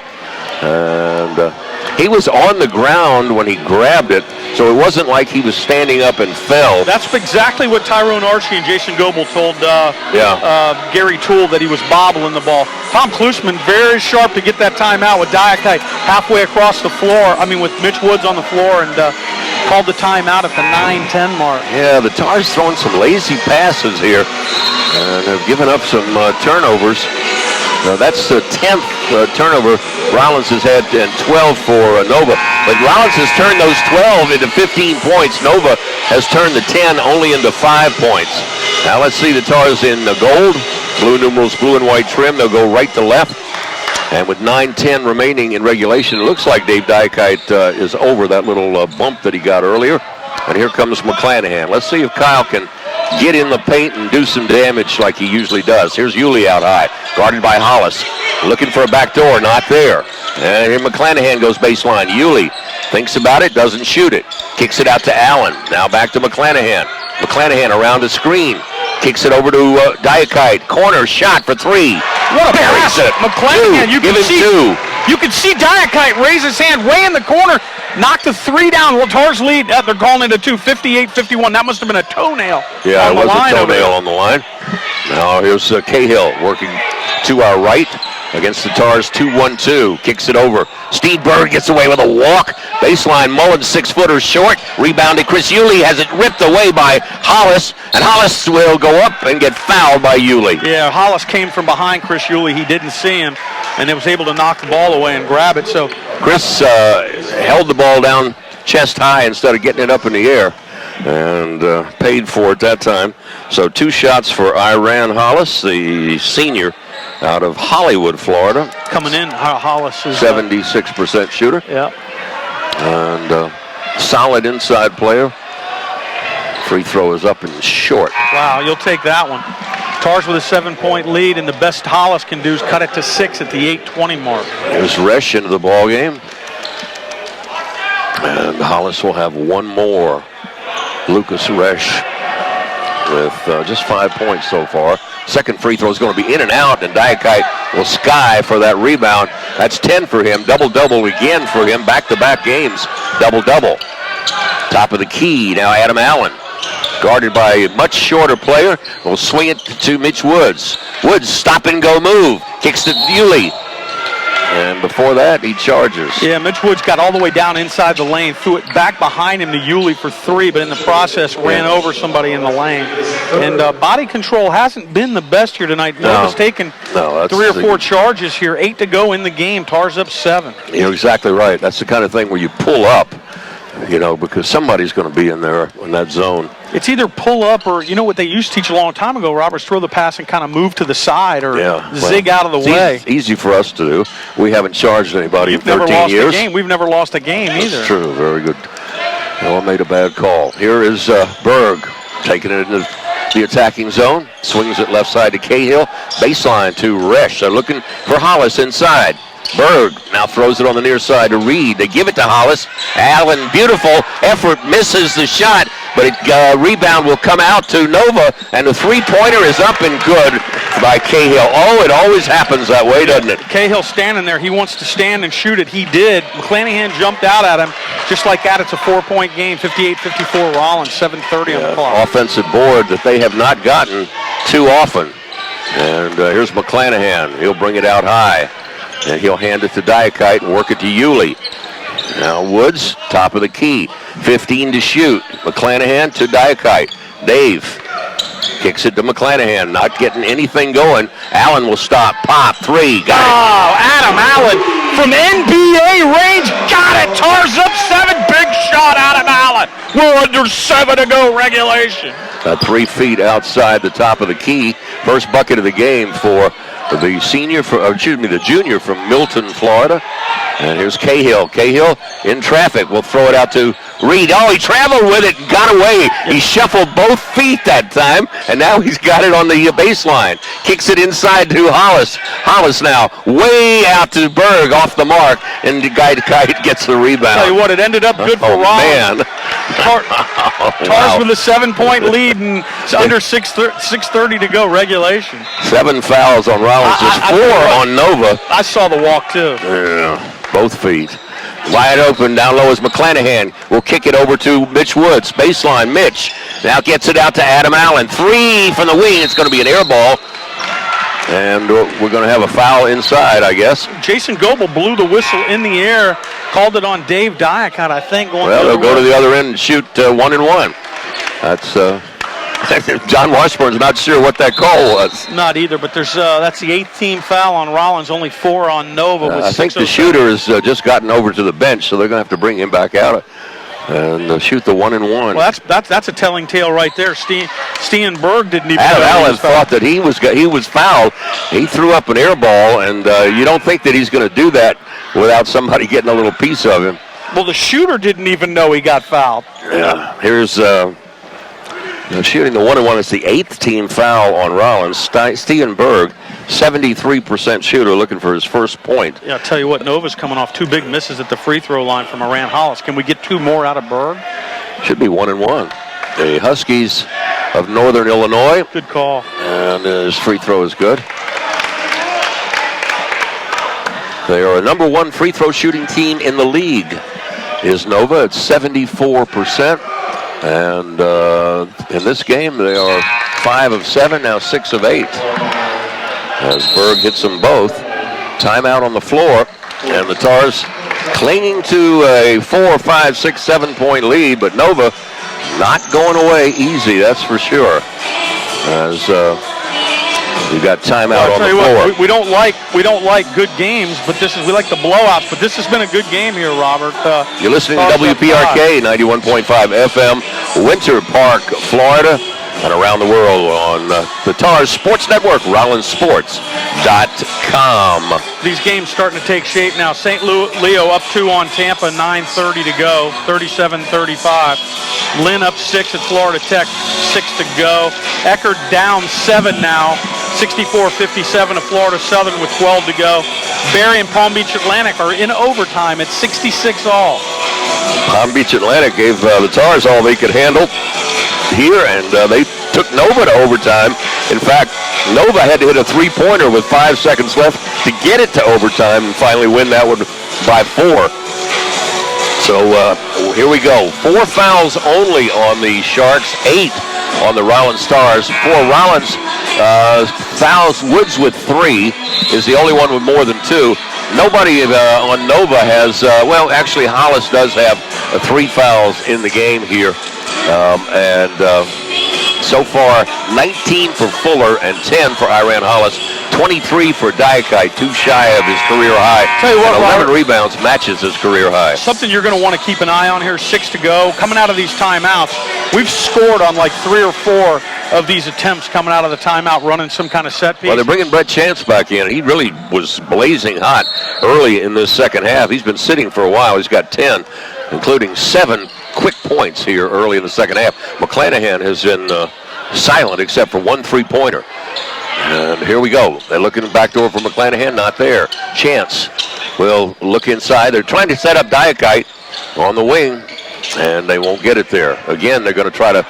And he was on the ground when he grabbed it, so it wasn't like he was standing up and fell. That's exactly what Tyrone Archie and Jason Goebel told Gary Toole, that he was bobbling the ball. Tom Klusman very sharp to get that timeout with Diakite halfway across the floor. I mean, with Mitch Woods on the floor, and called the timeout at the 9-10 mark. Yeah, the Tars throwing some lazy passes here and have given up some turnovers. That's the 10th turnover Rollins has had, and 12 for Nova. But Rollins has turned those 12 into 15 points. Nova has turned the 10 only into 5 points. Now let's see the Tars in the gold. Blue numerals, blue and white trim. They'll go right to left. And with 9:10 remaining in regulation, it looks like Dave Diakite is over that little bump that he got earlier. And here comes McClanahan. Let's see if Kyle can get in the paint and do some damage like he usually does. Here's Yuli out high, guarded by Hollis. Looking for a back door, not there. And here McClanahan goes baseline. Yuli thinks about it, doesn't shoot it. Kicks it out to Allen. Now back to McClanahan. McClanahan around the screen. Kicks it over to Diakite. Corner shot for 3. What a pass! McClanahan, you can see Diakite raise his hand way in the corner, knock the 3 down. Well, Tars lead. They're calling it a 2, 58-51. That must have been a toenail. Yeah, it was a toenail on the line. Now here's Cahill working to our right against the Tars 2-1-2. Kicks it over. Steve Berg gets away with a walk. Baseline, Mullen 6-footer short. Rebounded. Chris Yuli has it ripped away by Hollis. And Hollis will go up and get fouled by Yuli. Yeah, Hollis came from behind Chris Yuli. He didn't see him, and was able to knock the ball away and grab it. So Chris held the ball down chest high instead of getting it up in the air, and paid for it that time. So 2 shots for Iran Hollis, the senior out of Hollywood, Florida. Coming in, Hollis is 76% shooter. Yeah. And solid inside player. Free throw is up and short. Wow, you'll take that one. Tars with a 7-point lead, and the best Hollis can do is cut it to 6 at the 8:20 mark. There's Resch into the ball game. And Hollis will have one more. Lucas Resch with just 5 points so far. Second free throw is going to be in and out, and Diakite will sky for that rebound. That's 10 for him. Double-double again for him. Back-to-back games. Double-double. Top of the key now, Adam Allen. Guarded by a much shorter player. Will swing it to Mitch Woods. Woods, stop and go move. Kicks to Bewley. And before that, he charges. Yeah, Mitch Woods got all the way down inside the lane, threw it back behind him to Yulee for 3, but in the process ran over somebody in the lane. And body control hasn't been the best here tonight. Nova's taken 3 or 4 charges here, 8 to go in the game. Tars up 7. You're exactly right. That's the kind of thing where you pull up, because somebody's going to be in there in that zone. It's either pull up or, what they used to teach a long time ago, Roberts, throw the pass and kind of move to the side or zig out of the way. It's easy for us to do. We haven't charged anybody in 13 years. Never lost a game. We've never lost a game either. That's true. Very good. No one made a bad call. Here is Berg taking it into the attacking zone. Swings it left side to Cahill. Baseline to Resch. They're looking for Hollis inside. Berg now throws it on the near side to Reed. They give it to Hollis. Allen, beautiful effort, misses the shot, but rebound will come out to Nova, and the three-pointer is up and good by Cahill. Oh, it always happens that way, doesn't it? Cahill standing there. He wants to stand and shoot it. He did. McClanahan jumped out at him. Just like that, it's a 4-point game. 58-54 Rollins, 7:30 on the clock. Offensive board that they have not gotten too often. And here's McClanahan. He'll bring it out high. And he'll hand it to Diakite and work it to Yulee. Now Woods, top of the key. 15 to shoot. McClanahan to Diakite. Dave kicks it to McClanahan. Not getting anything going. Allen will stop. Pop. 3. Got it. Oh, Adam Allen from NBA range. Got it. Tars up 7. Big shot, Adam Allen. We're under 7 to go regulation. 3 feet outside the top of the key. First bucket of the game for the junior from Milton, Florida. And here's Cahill. Cahill in traffic. We'll throw it out to Reed. Oh, he traveled with it and got away. He shuffled both feet that time, and now he's got it on the baseline. Kicks it inside to Hollis. Hollis now way out to Berg off the mark, and the guy gets the rebound. Tell you what, it ended up good for Rollins. Man. Tars with a 7-point lead, and it's under 6:30 to go regulation. 7 fouls on Rollins, just 4 on Nova. I saw the walk too. Yeah, both feet. Wide open, down low is McClanahan. We'll kick it over to Mitch Woods. Baseline, Mitch. Now gets it out to Adam Allen. 3 from the wing. It's going to be an air ball. And we're going to have a foul inside, I guess. Jason Goebel blew the whistle in the air, called it on Dave Diakite, I think. They'll go to the other end and shoot 1-and-1. That's John Washburn's not sure what that call was. Not either, but that's the 8th team foul on Rollins, only 4 on Nova. I think the shooter has just gotten over to the bench, so they're going to have to bring him back out and shoot the 1-and-1. Well, that's a telling tale right there. Steenberg didn't even. Adam Allen thought that he was fouled. He threw up an air ball, and you don't think that he's going to do that without somebody getting a little piece of him. Well, the shooter didn't even know he got fouled. Yeah. Here's shooting the 1-and-1. It's the 8th team foul on Rollins. Steenberg, 73% shooter, looking for his first point. Yeah, I'll tell you what, Nova's coming off 2 big misses at the free throw line from Moran Hollis. Can we get 2 more out of Berg? Should be 1-and-1. The Huskies of Northern Illinois. Good call. And his free throw is good. They are a number 1 free throw shooting team in the league. Is Nova at 74%. And in this game, they are 5 of 7, now 6 of 8. As Berg hits them both. Timeout on the floor. And the Tars clinging to a 4, 5, 6, 7-point lead, but Nova not going away easy, that's for sure. As we've got timeout on the floor. What, we don't like good games, but we like the blowouts. But this has been a good game here, Robert. You're listening to WPRK 91.5 FM, Winter Park, Florida, and around the world on the Tars Sports Network, RollinsSports.com. These games starting to take shape now. St. Leo up 2 on Tampa, 9:30 to go, 37-35. Lynn up 6 at Florida Tech, 6 to go. Eckerd down 7 now, 64-57 to Florida Southern with 12 to go. Barry and Palm Beach Atlantic are in overtime at 66 all. Palm Beach Atlantic gave the Tars all they could handle here, and they took Nova to overtime. In fact, Nova had to hit a three-pointer with 5 seconds left to get it to overtime and finally win that one by 4. So here we go. 4 fouls only on the Sharks, 8 on the Rollins Stars. For Rollins, fouls, Woods with 3 is the only one with more than 2. Nobody on Nova has, well, actually Hollis does have 3 fouls in the game here. So far, 19 for Fuller and 10 for Iran Hollis. 23 for Diakite, 2 shy of his career high. Tell you what, 11 Robert, rebounds matches his career high. Something you're going to want to keep an eye on here, 6 to go. Coming out of these timeouts, we've scored on like 3 or 4 of these attempts coming out of the timeout, running some kind of set piece. Well, they're bringing Brett Chance back in. He really was blazing hot early in this second half. He's been sitting for a while. He's got 10, including 7 quick points here early in the second half. McClanahan has been silent except for 1 3-pointer. And here we go. They're looking back door for McClanahan, not there. Chance will look inside. They're trying to set up Diakite on the wing, and they won't get it there. Again, they're going to try to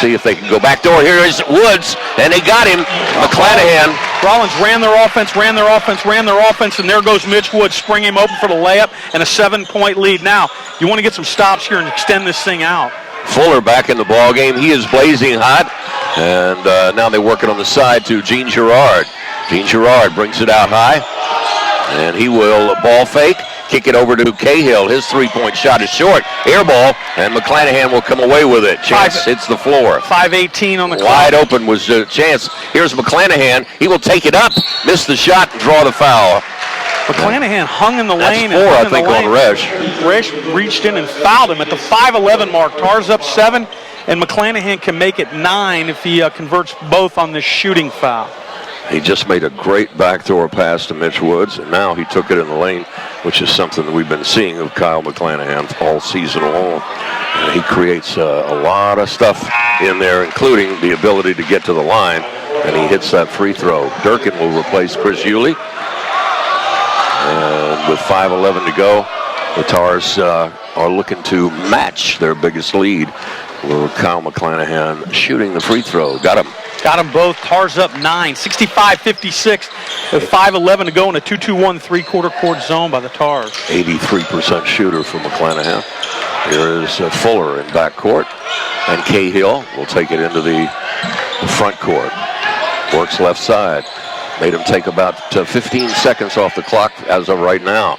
see if they can go back door. Here is Woods, and they got him. McClanahan. Rollins ran their offense, and there goes Mitch Woods, spring him open for the layup, and a 7-point lead. Now, you want to get some stops here and extend this thing out. Fuller back in the ball game. He is blazing hot. And now they're working on the side to Gene Girard. Gene Girard brings it out high. And he will ball fake, kick it over to Cahill. His 3-point shot is short. Air ball, and McClanahan will come away with it. Chance hits the floor. 5:18 on the clock. Wide open was Chance. Here's McClanahan. He will take it up, miss the shot, and draw the foul. McClanahan hung in the lane. That's 4, I think, on Resch. Resch reached in and fouled him at the 5:11 mark. Tars up 7, and McClanahan can make it 9 if he converts both on this shooting foul. He just made a great backdoor pass to Mitch Woods, and now he took it in the lane, which is something that we've been seeing of Kyle McClanahan all season long. And he creates a lot of stuff in there, including the ability to get to the line, and he hits that free throw. Durkin will replace Chris Yulee. And with 5:11 to go, the Tars are looking to match their biggest lead with Kyle McClanahan shooting the free throw. Got him. Got them both. Tars up 9, 65-56 with 5:11 to go in a 2-2-1 three-quarter court zone by the Tars. 83% shooter for McClanahan. Here is Fuller in backcourt, and Cahill will take it into the front court. Works left side. Made him take about 15 seconds off the clock as of right now.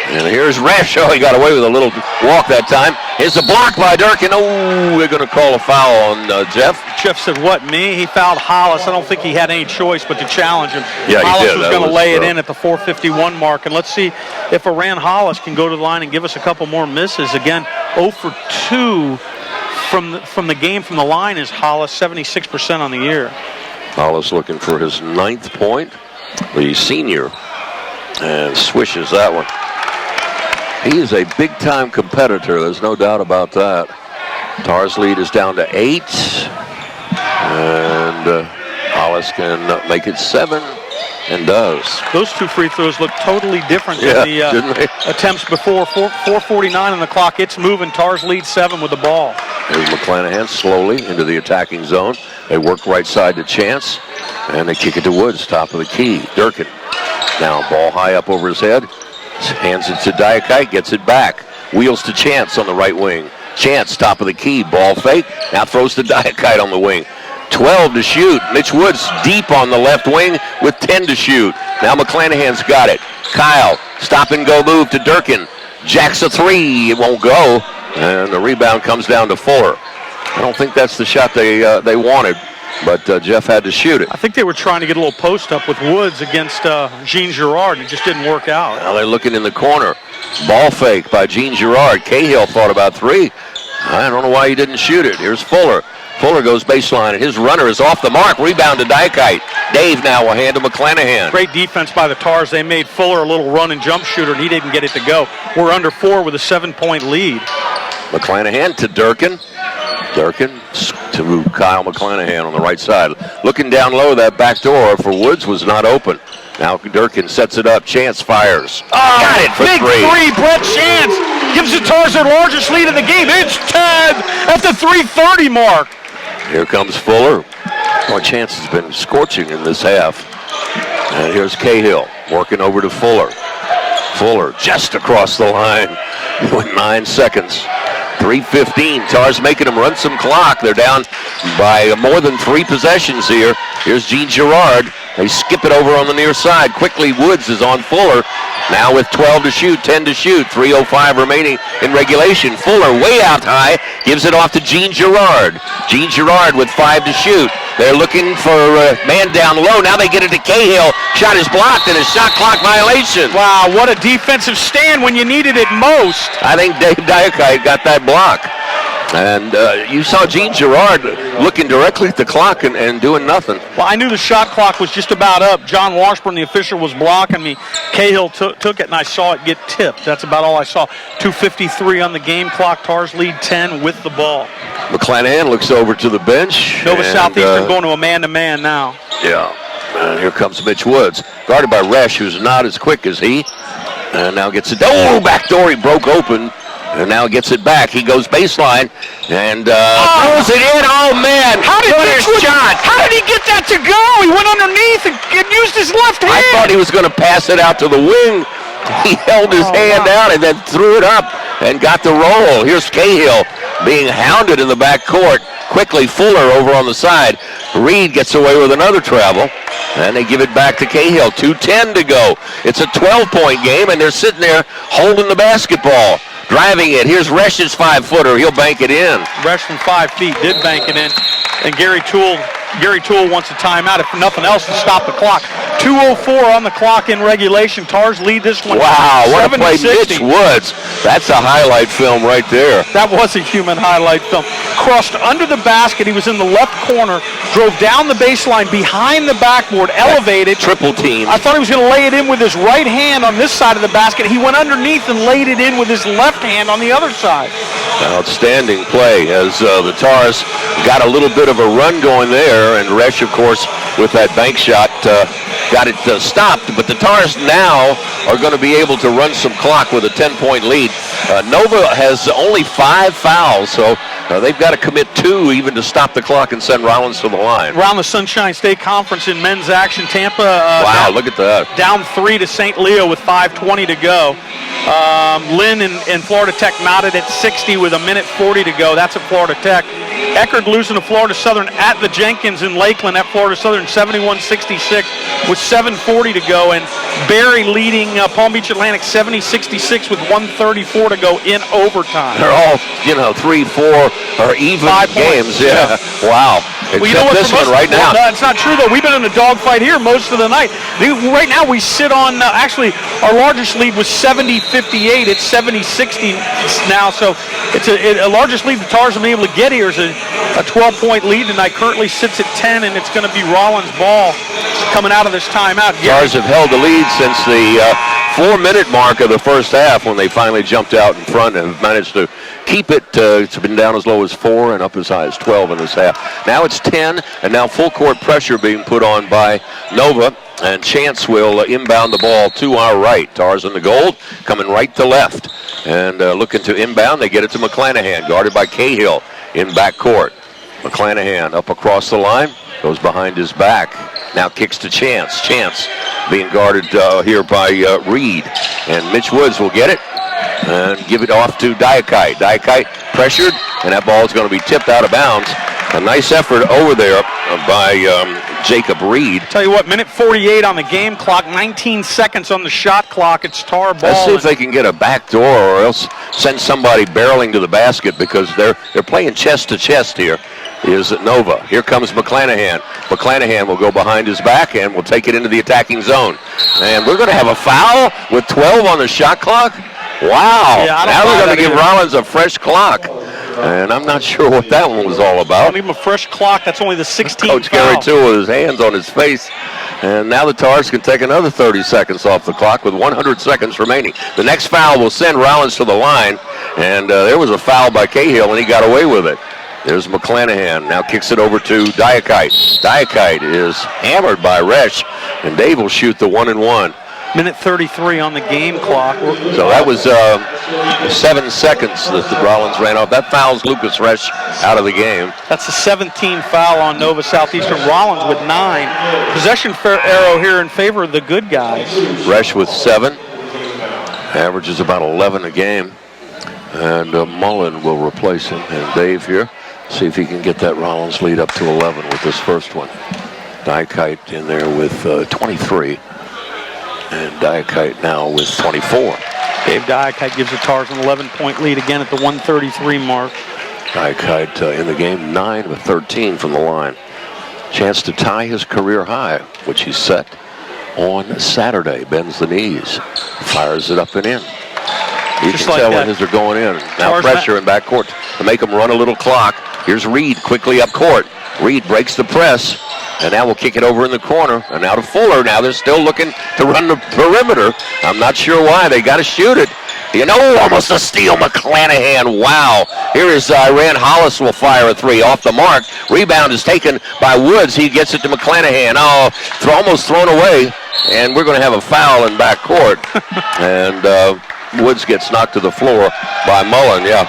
And here's Resch. Oh, he got away with a little walk that time. Here's a block by Durkin. Oh, we're going to call a foul on Jeff. Jeff said, what, me? He fouled Hollis. I don't think he had any choice but to challenge him. Yeah, Hollis he did. was going to lay it in at the 4:51 mark. And let's see if Iran Hollis can go to the line and give us a couple more misses. Again, 0 for 2 from the game from the line is Hollis, 76% on the year. Hollis looking for his 9th point, the senior, and swishes that one. He is a big-time competitor. There's no doubt about that. Tars lead is down to 8, and Hollis can make it 7, and does. Those 2 free throws look totally different than the attempts before. 4:49 on the clock. It's moving. Tars lead 7 with the ball. Here's McClanahan slowly into the attacking zone. They work right side to Chance, and they kick it to Woods, top of the key. Durkin now ball high up over his head. Hands it to Diakite, gets it back. Wheels to Chance on the right wing. Chance, top of the key, ball fake. Now throws to Diakite on the wing. 12 to shoot. Mitch Woods deep on the left wing with 10 to shoot. Now McClanahan's got it. Kyle, stop and go move to Durkin. Jacks a 3, it won't go. And the rebound comes down to Fuller. I don't think that's the shot they wanted, but Jeff had to shoot it. I think they were trying to get a little post up with Woods against Gene Girard, and it just didn't work out. Now they're looking in the corner. Ball fake by Gene Girard. Cahill thought about 3. I don't know why he didn't shoot it. Here's Fuller. Fuller goes baseline, and his runner is off the mark. Rebound to Diakite. Dave now will hand to McClanahan. Great defense by the Tars. They made Fuller a little run and jump shooter, and he didn't get it to go. We're under 4 with a 7-point lead. McClanahan to Durkin. Durkin to Kyle McClanahan on the right side. Looking down low, that back door for Woods was not open. Now Durkin sets it up. Chance fires. Oh, got it for big 3. Brett Chance gives the Tars their largest lead in the game. It's 10 at the 3:30 mark. Here comes Fuller. Well, Chance has been scorching in this half. And here's Cahill working over to Fuller. Fuller just across the line with 9 seconds. 3:15. Tars making them run some clock. They're down by more than 3 possessions here. Here's Gene Girard. They skip it over on the near side. Quickly, Woods is on Fuller. Now with 12 to shoot, 10 to shoot, 3:05 remaining in regulation. Fuller way out high, gives it off to Gene Girard. Gene Girard with 5 to shoot. They're looking for a man down low. Now they get it to Cahill. Shot is blocked and a shot clock violation. Wow, what a defensive stand when you needed it most. I think Dave Diakite got that block. And you saw Gene Girard looking directly at the clock and doing nothing. Well, I knew the shot clock was just about up. John Washburn, the official, was blocking me. Cahill took it, and I saw it get tipped. That's about all I saw. 2:53 on the game clock. Tars lead 10 with the ball. McClanahan looks over to the bench. Nova Southeastern going to a man-to-man now. Yeah. And here comes Mitch Woods, guarded by Resch, who's not as quick as he. And now gets it. Oh, backdoor, he broke open. And now gets it back. He goes baseline and throws it in. Oh, man. How did he get that to go? He went underneath and used his left hand. I thought he was going to pass it out to the wing. He held his hand out and then threw it up and got the roll. Here's Cahill being hounded in the backcourt. Quickly, Fuller over on the side. Reed gets away with another travel. And they give it back to Cahill. 2:10 to go. It's a 12-point game, and they're sitting there holding the basketball. Driving it. Here's Resch's 5-footer. He'll bank it in. Resch from 5 feet did bank it in. And Gary Toole wants a timeout, if nothing else, to stop the clock. 2:04 on the clock in regulation. Tars lead this one. Wow, what a play. 7-60. Mitch Woods. That's a highlight film right there. That was a human highlight film. Crossed under the basket. He was in the left corner. Drove down the baseline behind the backboard. Elevated. Triple team. I thought he was going to lay it in with his right hand on this side of the basket. He went underneath and laid it in with his left hand on the other side. Outstanding play as the Tars got a little bit of a run going there, and Resch, of course, with that bank shot, got it stopped. But the Tars now are going to be able to run some clock with a 10-point lead. Nova has only 5 fouls, so they've got to commit 2 even to stop the clock and send Rollins to the line. Around the Sunshine State Conference in men's action, Tampa wow, look at that. Down 3 to St. Leo with 5:20 to go. Lynn and Florida Tech knotted at 60 with 1:40 to go. That's at Florida Tech. Eckerd losing to Florida Southern at the Jenkins in Lakeland at Florida Southern 71-66 with 7:40 to go. And Barry leading Palm Beach Atlantic 70-66 with 1:34 to go in overtime. They're all, 3, 4 or even 5 games. points. Yeah. Wow. Except this one right now. Well, it's not true, though. We've been in a dogfight here most of the night. Right now we sit on, actually, our largest lead was 70-58. It's 70-60 now, so it's a largest lead the Tars have been able to get here is a 12-point lead tonight. Currently sits at 10, and it's going to be Rollins' ball coming out of this timeout. Tars have held the lead since the 4-minute mark of the first half when they finally jumped out in front and managed to keep it. It's been down as low as 4 and up as high as 12 in this half. Now it's 10, and now full court pressure being put on by Nova, and Chance will inbound the ball to our right. Tars in the gold, coming right to left, and looking to inbound. They get it to McClanahan, guarded by Cahill in backcourt. McClanahan up across the line, goes behind his back. Now kicks to Chance. Chance being guarded here by Reed, and Mitch Woods will get it and give it off to Diakite. Diakite pressured, and that ball is going to be tipped out of bounds. A nice effort over there by Jacob Reed. Tell you what, 1:48 on the game clock, 19 seconds on the shot clock. It's Tar ball. Let's see if they can get a back door or else send somebody barreling to the basket, because they're playing chest to chest here. Is Nova. Here comes McClanahan. McClanahan will go behind his back and will take it into the attacking zone. And we're going to have a foul with 12 on the shot clock. Wow. Yeah, now they're going to give Rollins a fresh clock. And I'm not sure what that one was all about. Don't give him a fresh clock. That's only the 16th Coach foul. Gary Toole with his hands on his face. And now the Tars can take another 30 seconds off the clock with 100 seconds remaining. The next foul will send Rollins to the line. And there was a foul by Cahill, and he got away with it. There's McClanahan. Now kicks it over to Diakite. Diakite is hammered by Resch, and Dave will shoot the 1-and-1. Minute 33 on the game clock. So that was 7 seconds that the Rollins ran off. That fouls Lucas Resch out of the game. That's a 17 foul on Nova Southeastern. Rollins with 9. Possession arrow here in favor of the good guys. Resch with 7. Averages about 11 a game. And Mullen will replace him. And Dave here, see if he can get that Rollins lead up to 11 with this first one. Dykite in there with 23. And Dykite now with 24. Dave Dykite gives the Tars an 11-point lead again at the 1:33 mark. Dykite in the game, 9 of 13 from the line. Chance to tie his career high, which he set on Saturday. Bends the knees, fires it up and in. You Just can like tell that. when his are going in. Now Tars pressure in backcourt to make them run a little clock. Here's Reed quickly up court. Reed breaks the press, and now we'll kick it over in the corner. And now to Fuller. Now they're still looking to run the perimeter. I'm not sure why. They got to shoot it. You know, almost a steal, McClanahan. Wow. Here is Iran Hollis will fire a 3 off the mark. Rebound is taken by Woods. He gets it to McClanahan. Oh, almost thrown away. And we're going to have a foul in backcourt. And Woods gets knocked to the floor by Mullen. Yeah.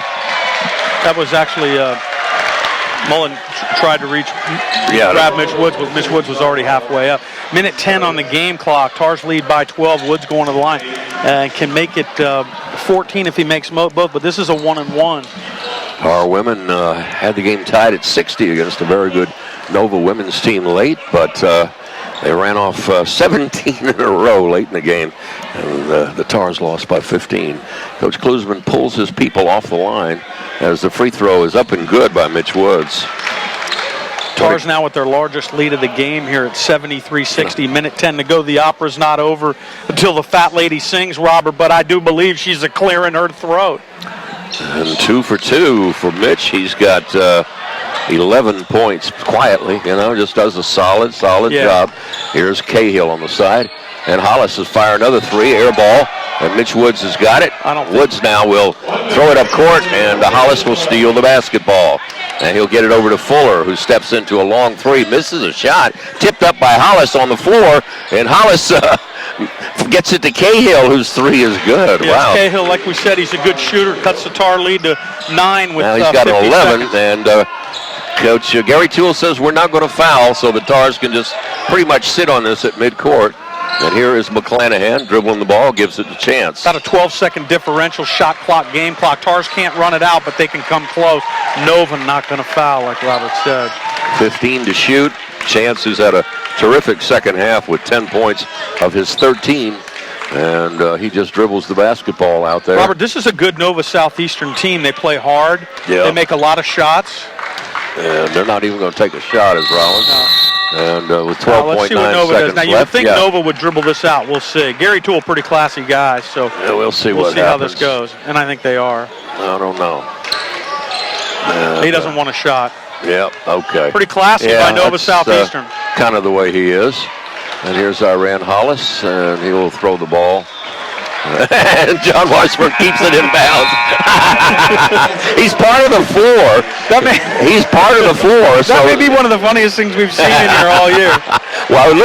That was actually Mullen tried to grab Mitch Woods, but Mitch Woods was already halfway up. Minute 10 on the game clock. Tars lead by 12. Woods going to the line. Can make it 14 if he makes both, but this is a 1-and-1. Our women had the game tied at 60 against a very good Nova women's team late, but they ran off 17 in a row late in the game, and the Tars lost by 15. Coach Klusman pulls his people off the line as the free throw is up and good by Mitch Woods. Tars now with their largest lead of the game here at 73-60. Minute 10 to go. The opera's not over until the fat lady sings, Robert, but I do believe she's a clear in her throat. And 2 for 2 for Mitch. He's got 11 points quietly, you know, just does a solid job. Here's Cahill on the side, and Hollis is firing another 3, air ball, and Mitch Woods has got it. Woods now will throw it up court, and Hollis will steal the basketball. And he'll get it over to Fuller, who steps into a long 3, misses a shot, tipped up by Hollis on the floor, and Hollis gets it to Cahill, whose 3 is good. Yeah, wow. Cahill, like we said, he's a good shooter, cuts the Tar lead to 9 with now he's got 50 an 11, seconds. and Coach Gary Toole says we're not going to foul, so the Tars can just pretty much sit on this at midcourt. And here is McClanahan dribbling the ball, gives it a chance. About a 12-second differential, shot clock, game clock. Tars can't run it out, but they can come close. Nova not going to foul, like Robert said. 15 to shoot. Chance has had a terrific second half with 10 points of his 13. And he just dribbles the basketball out there. Robert, this is a good Nova Southeastern team. They play hard. Yeah. They make a lot of shots. And they're not even going to take a shot as Rollins. No. And with 12.9 let's see what Nova seconds does. Now, you would left, think Nova would dribble this out. We'll see. Gary Toole, pretty classy guy, so yeah, we'll see how happens. this goes. And I think they are. I don't know. And, he doesn't want a shot. Yeah, okay. Pretty classy by Nova Southeastern. Kind of the way he is. And here's Iran Hollis, and he will throw the ball. And John Washburn keeps it in bounds. He's part of the 4. He's part of the 4. That may be one of the funniest things we've seen in here all year. Well, look.